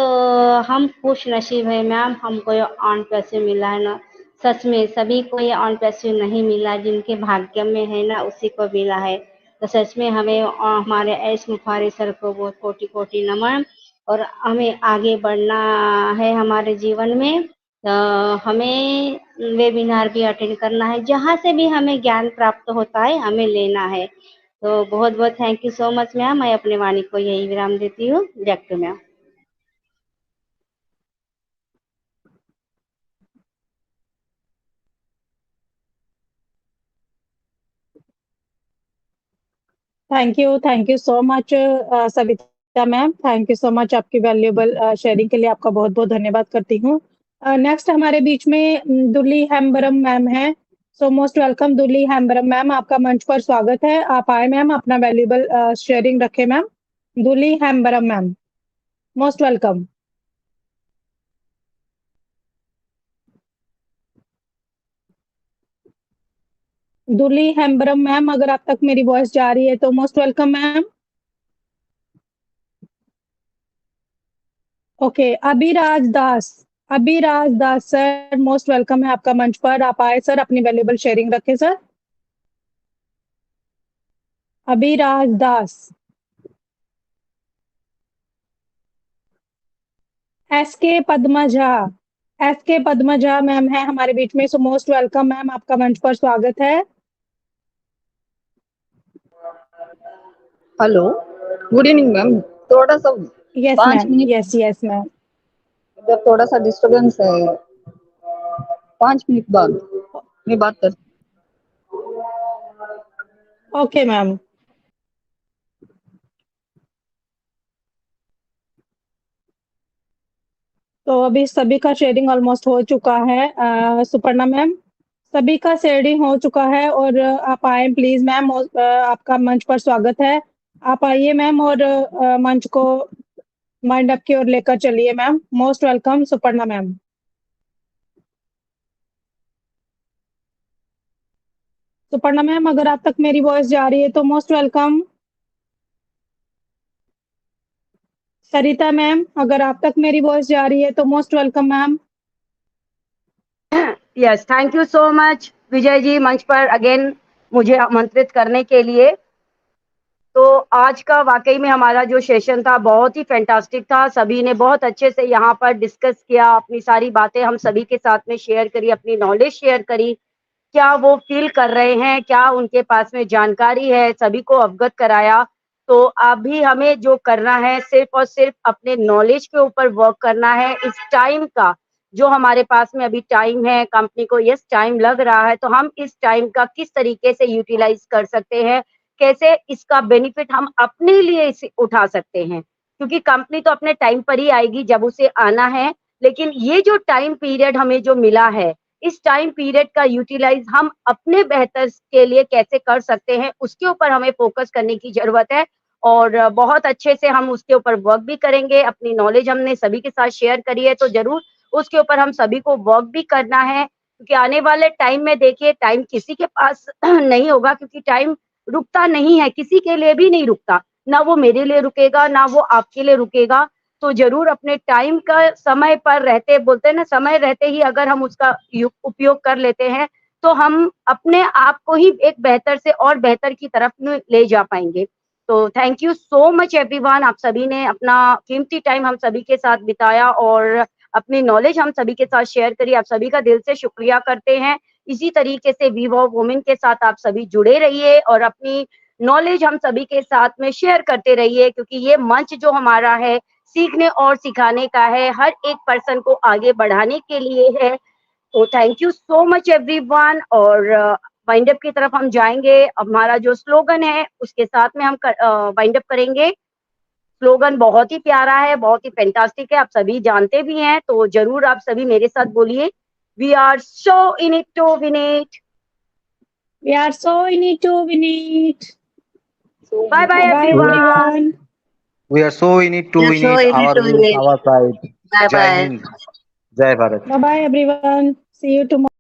हम खुश नसीब है मैम, हमको ये ऑन पैसिव मिला है ना। सच में सभी को ये ऑन पैसिव नहीं मिला, जिनके भाग्य में है ना उसी को मिला है। तो सच में हमें हमारे एस मुखारी सर को बहुत कोटि कोटि नमन। और हमें आगे बढ़ना है हमारे जीवन में, हमें वेबिनार भी अटेंड करना है, जहाँ से भी हमें ज्ञान प्राप्त होता है हमें लेना है। तो बहुत बहुत thank you so much ma'am. मैं अपने वाणी को यही विराम देती हूँ। Back to ma'am. Thank you so much Savita ma'am, thank you so much आपकी वैल्यूएबल शेयरिंग के लिए आपका बहुत बहुत धन्यवाद करती हूँ। नेक्स्ट हमारे बीच में दुली हेम्बरम मैम है। So most welcome Duli Hembram ma'am, आपका मंच पर स्वागत है। आप आए मैम, अपना वैल्यूएबल शेयरिंग रखें ma'am. Duli Hembram ma'am, most welcome. Duli Hembram ma'am, अगर आप तक मेरी वॉइस जा रही है तो most welcome ma'am. Okay, Abhiraj Das sir, most welcome है आपका मंच पर। आप आए सर, अपनी वैल्यूएबल शेयरिंग रखें sir. Abhiraj Das. SK Padmaja ma'am है हमारे बीच में। सो मोस्ट वेलकम मैम, आपका मंच पर स्वागत है। Hello, good evening ma'am. थोड़ा सा yes 5 ma'am, minute yes ma'am. इधर थोड़ा सा डिस्टरबेंस है। 5 मिनट बाद मैं बात कर। Okay ma'am. तो अभी सभी का शेयरिंग ऑलमोस्ट हो चुका है। सुपर्णा मैम, सभी का शेयरिंग हो चुका है और आप आए प्लीज मैम, आपका मंच पर स्वागत है। आप आइए मैम और मंच को माइंड अप की ओर लेकर चलिए ma'am. Most welcome Suparna ma'am. Suparna ma'am, अगर आप तक मेरी वॉइस जा रही है तो मोस्ट वेलकम। सरिता मैम, अगर आप तक मेरी वॉइस जा रही है तो most welcome ma'am. Yes, thank you so much Vijay ji, मंच पर अगेन मुझे आमंत्रित करने के लिए। तो आज का वाकई में हमारा जो सेशन था बहुत ही फैंटास्टिक था। सभी ने बहुत अच्छे से यहाँ पर डिस्कस किया, अपनी सारी बातें हम सभी के साथ में शेयर करी, अपनी नॉलेज शेयर करी, क्या वो फील कर रहे हैं, क्या उनके पास में जानकारी है, सभी को अवगत कराया। तो अभी हमें जो करना है सिर्फ और सिर्फ अपने नॉलेज के ऊपर वर्क करना है। इस टाइम का जो हमारे पास में अभी टाइम है, कंपनी को यस टाइम लग रहा है, तो हम इस टाइम का किस तरीके से यूटिलाइज कर सकते हैं, कैसे इसका बेनिफिट हम अपने लिए इसे उठा सकते हैं। क्योंकि कंपनी तो अपने टाइम पर ही आएगी जब उसे आना है, लेकिन ये जो टाइम पीरियड हमें जो मिला है, इस टाइम पीरियड का यूटिलाइज हम अपने बेहतर के लिए कैसे कर सकते हैं, उसके ऊपर हमें फोकस करने की जरूरत है। और बहुत अच्छे से हम उसके ऊपर वर्क भी करेंगे। अपनी नॉलेज हमने सभी के साथ शेयर करी है, तो जरूर उसके ऊपर हम सभी को वर्क भी करना है। क्योंकि आने वाले टाइम में देखिए, टाइम किसी के पास नहीं होगा, क्योंकि टाइम रुकता नहीं है, किसी के लिए भी नहीं रुकता, ना वो मेरे लिए रुकेगा, ना वो आपके लिए रुकेगा। तो जरूर अपने टाइम का समय पर रहते, बोलते हैं ना, समय रहते ही अगर हम उसका उपयोग कर लेते हैं, तो हम अपने आप को ही एक बेहतर से और बेहतर की तरफ में ले जा पाएंगे। तो thank you so much everyone, आप सभी ने अपना कीमती टाइम हम सभी के साथ बिताया और अपनी नॉलेज हम सभी के साथ शेयर करी। आप सभी का दिल से शुक्रिया करते हैं। इसी तरीके से वी वॉव वुमेन के साथ आप सभी जुड़े रहिए और अपनी नॉलेज हम सभी के साथ में शेयर करते रहिए, क्योंकि ये मंच जो हमारा है सीखने और सिखाने का है, हर एक पर्सन को आगे बढ़ाने के लिए है। तो thank you so much everyone. और वाइंड अप की तरफ हम जाएंगे। हमारा जो स्लोगन है उसके साथ में हम वाइंड अप करेंगे। स्लोगन बहुत ही प्यारा है, बहुत ही फैंटास्टिक है, आप सभी जानते भी हैं, तो जरूर आप सभी मेरे साथ बोलिए, we are so in it to win it. We are so in it to win it. Bye bye Bye everyone. everyone. We are so in it to We are win so it. in it Our to way, win it. our side. Bye Jai bye. Hind, Jai Bharat. Bye bye everyone. See you tomorrow.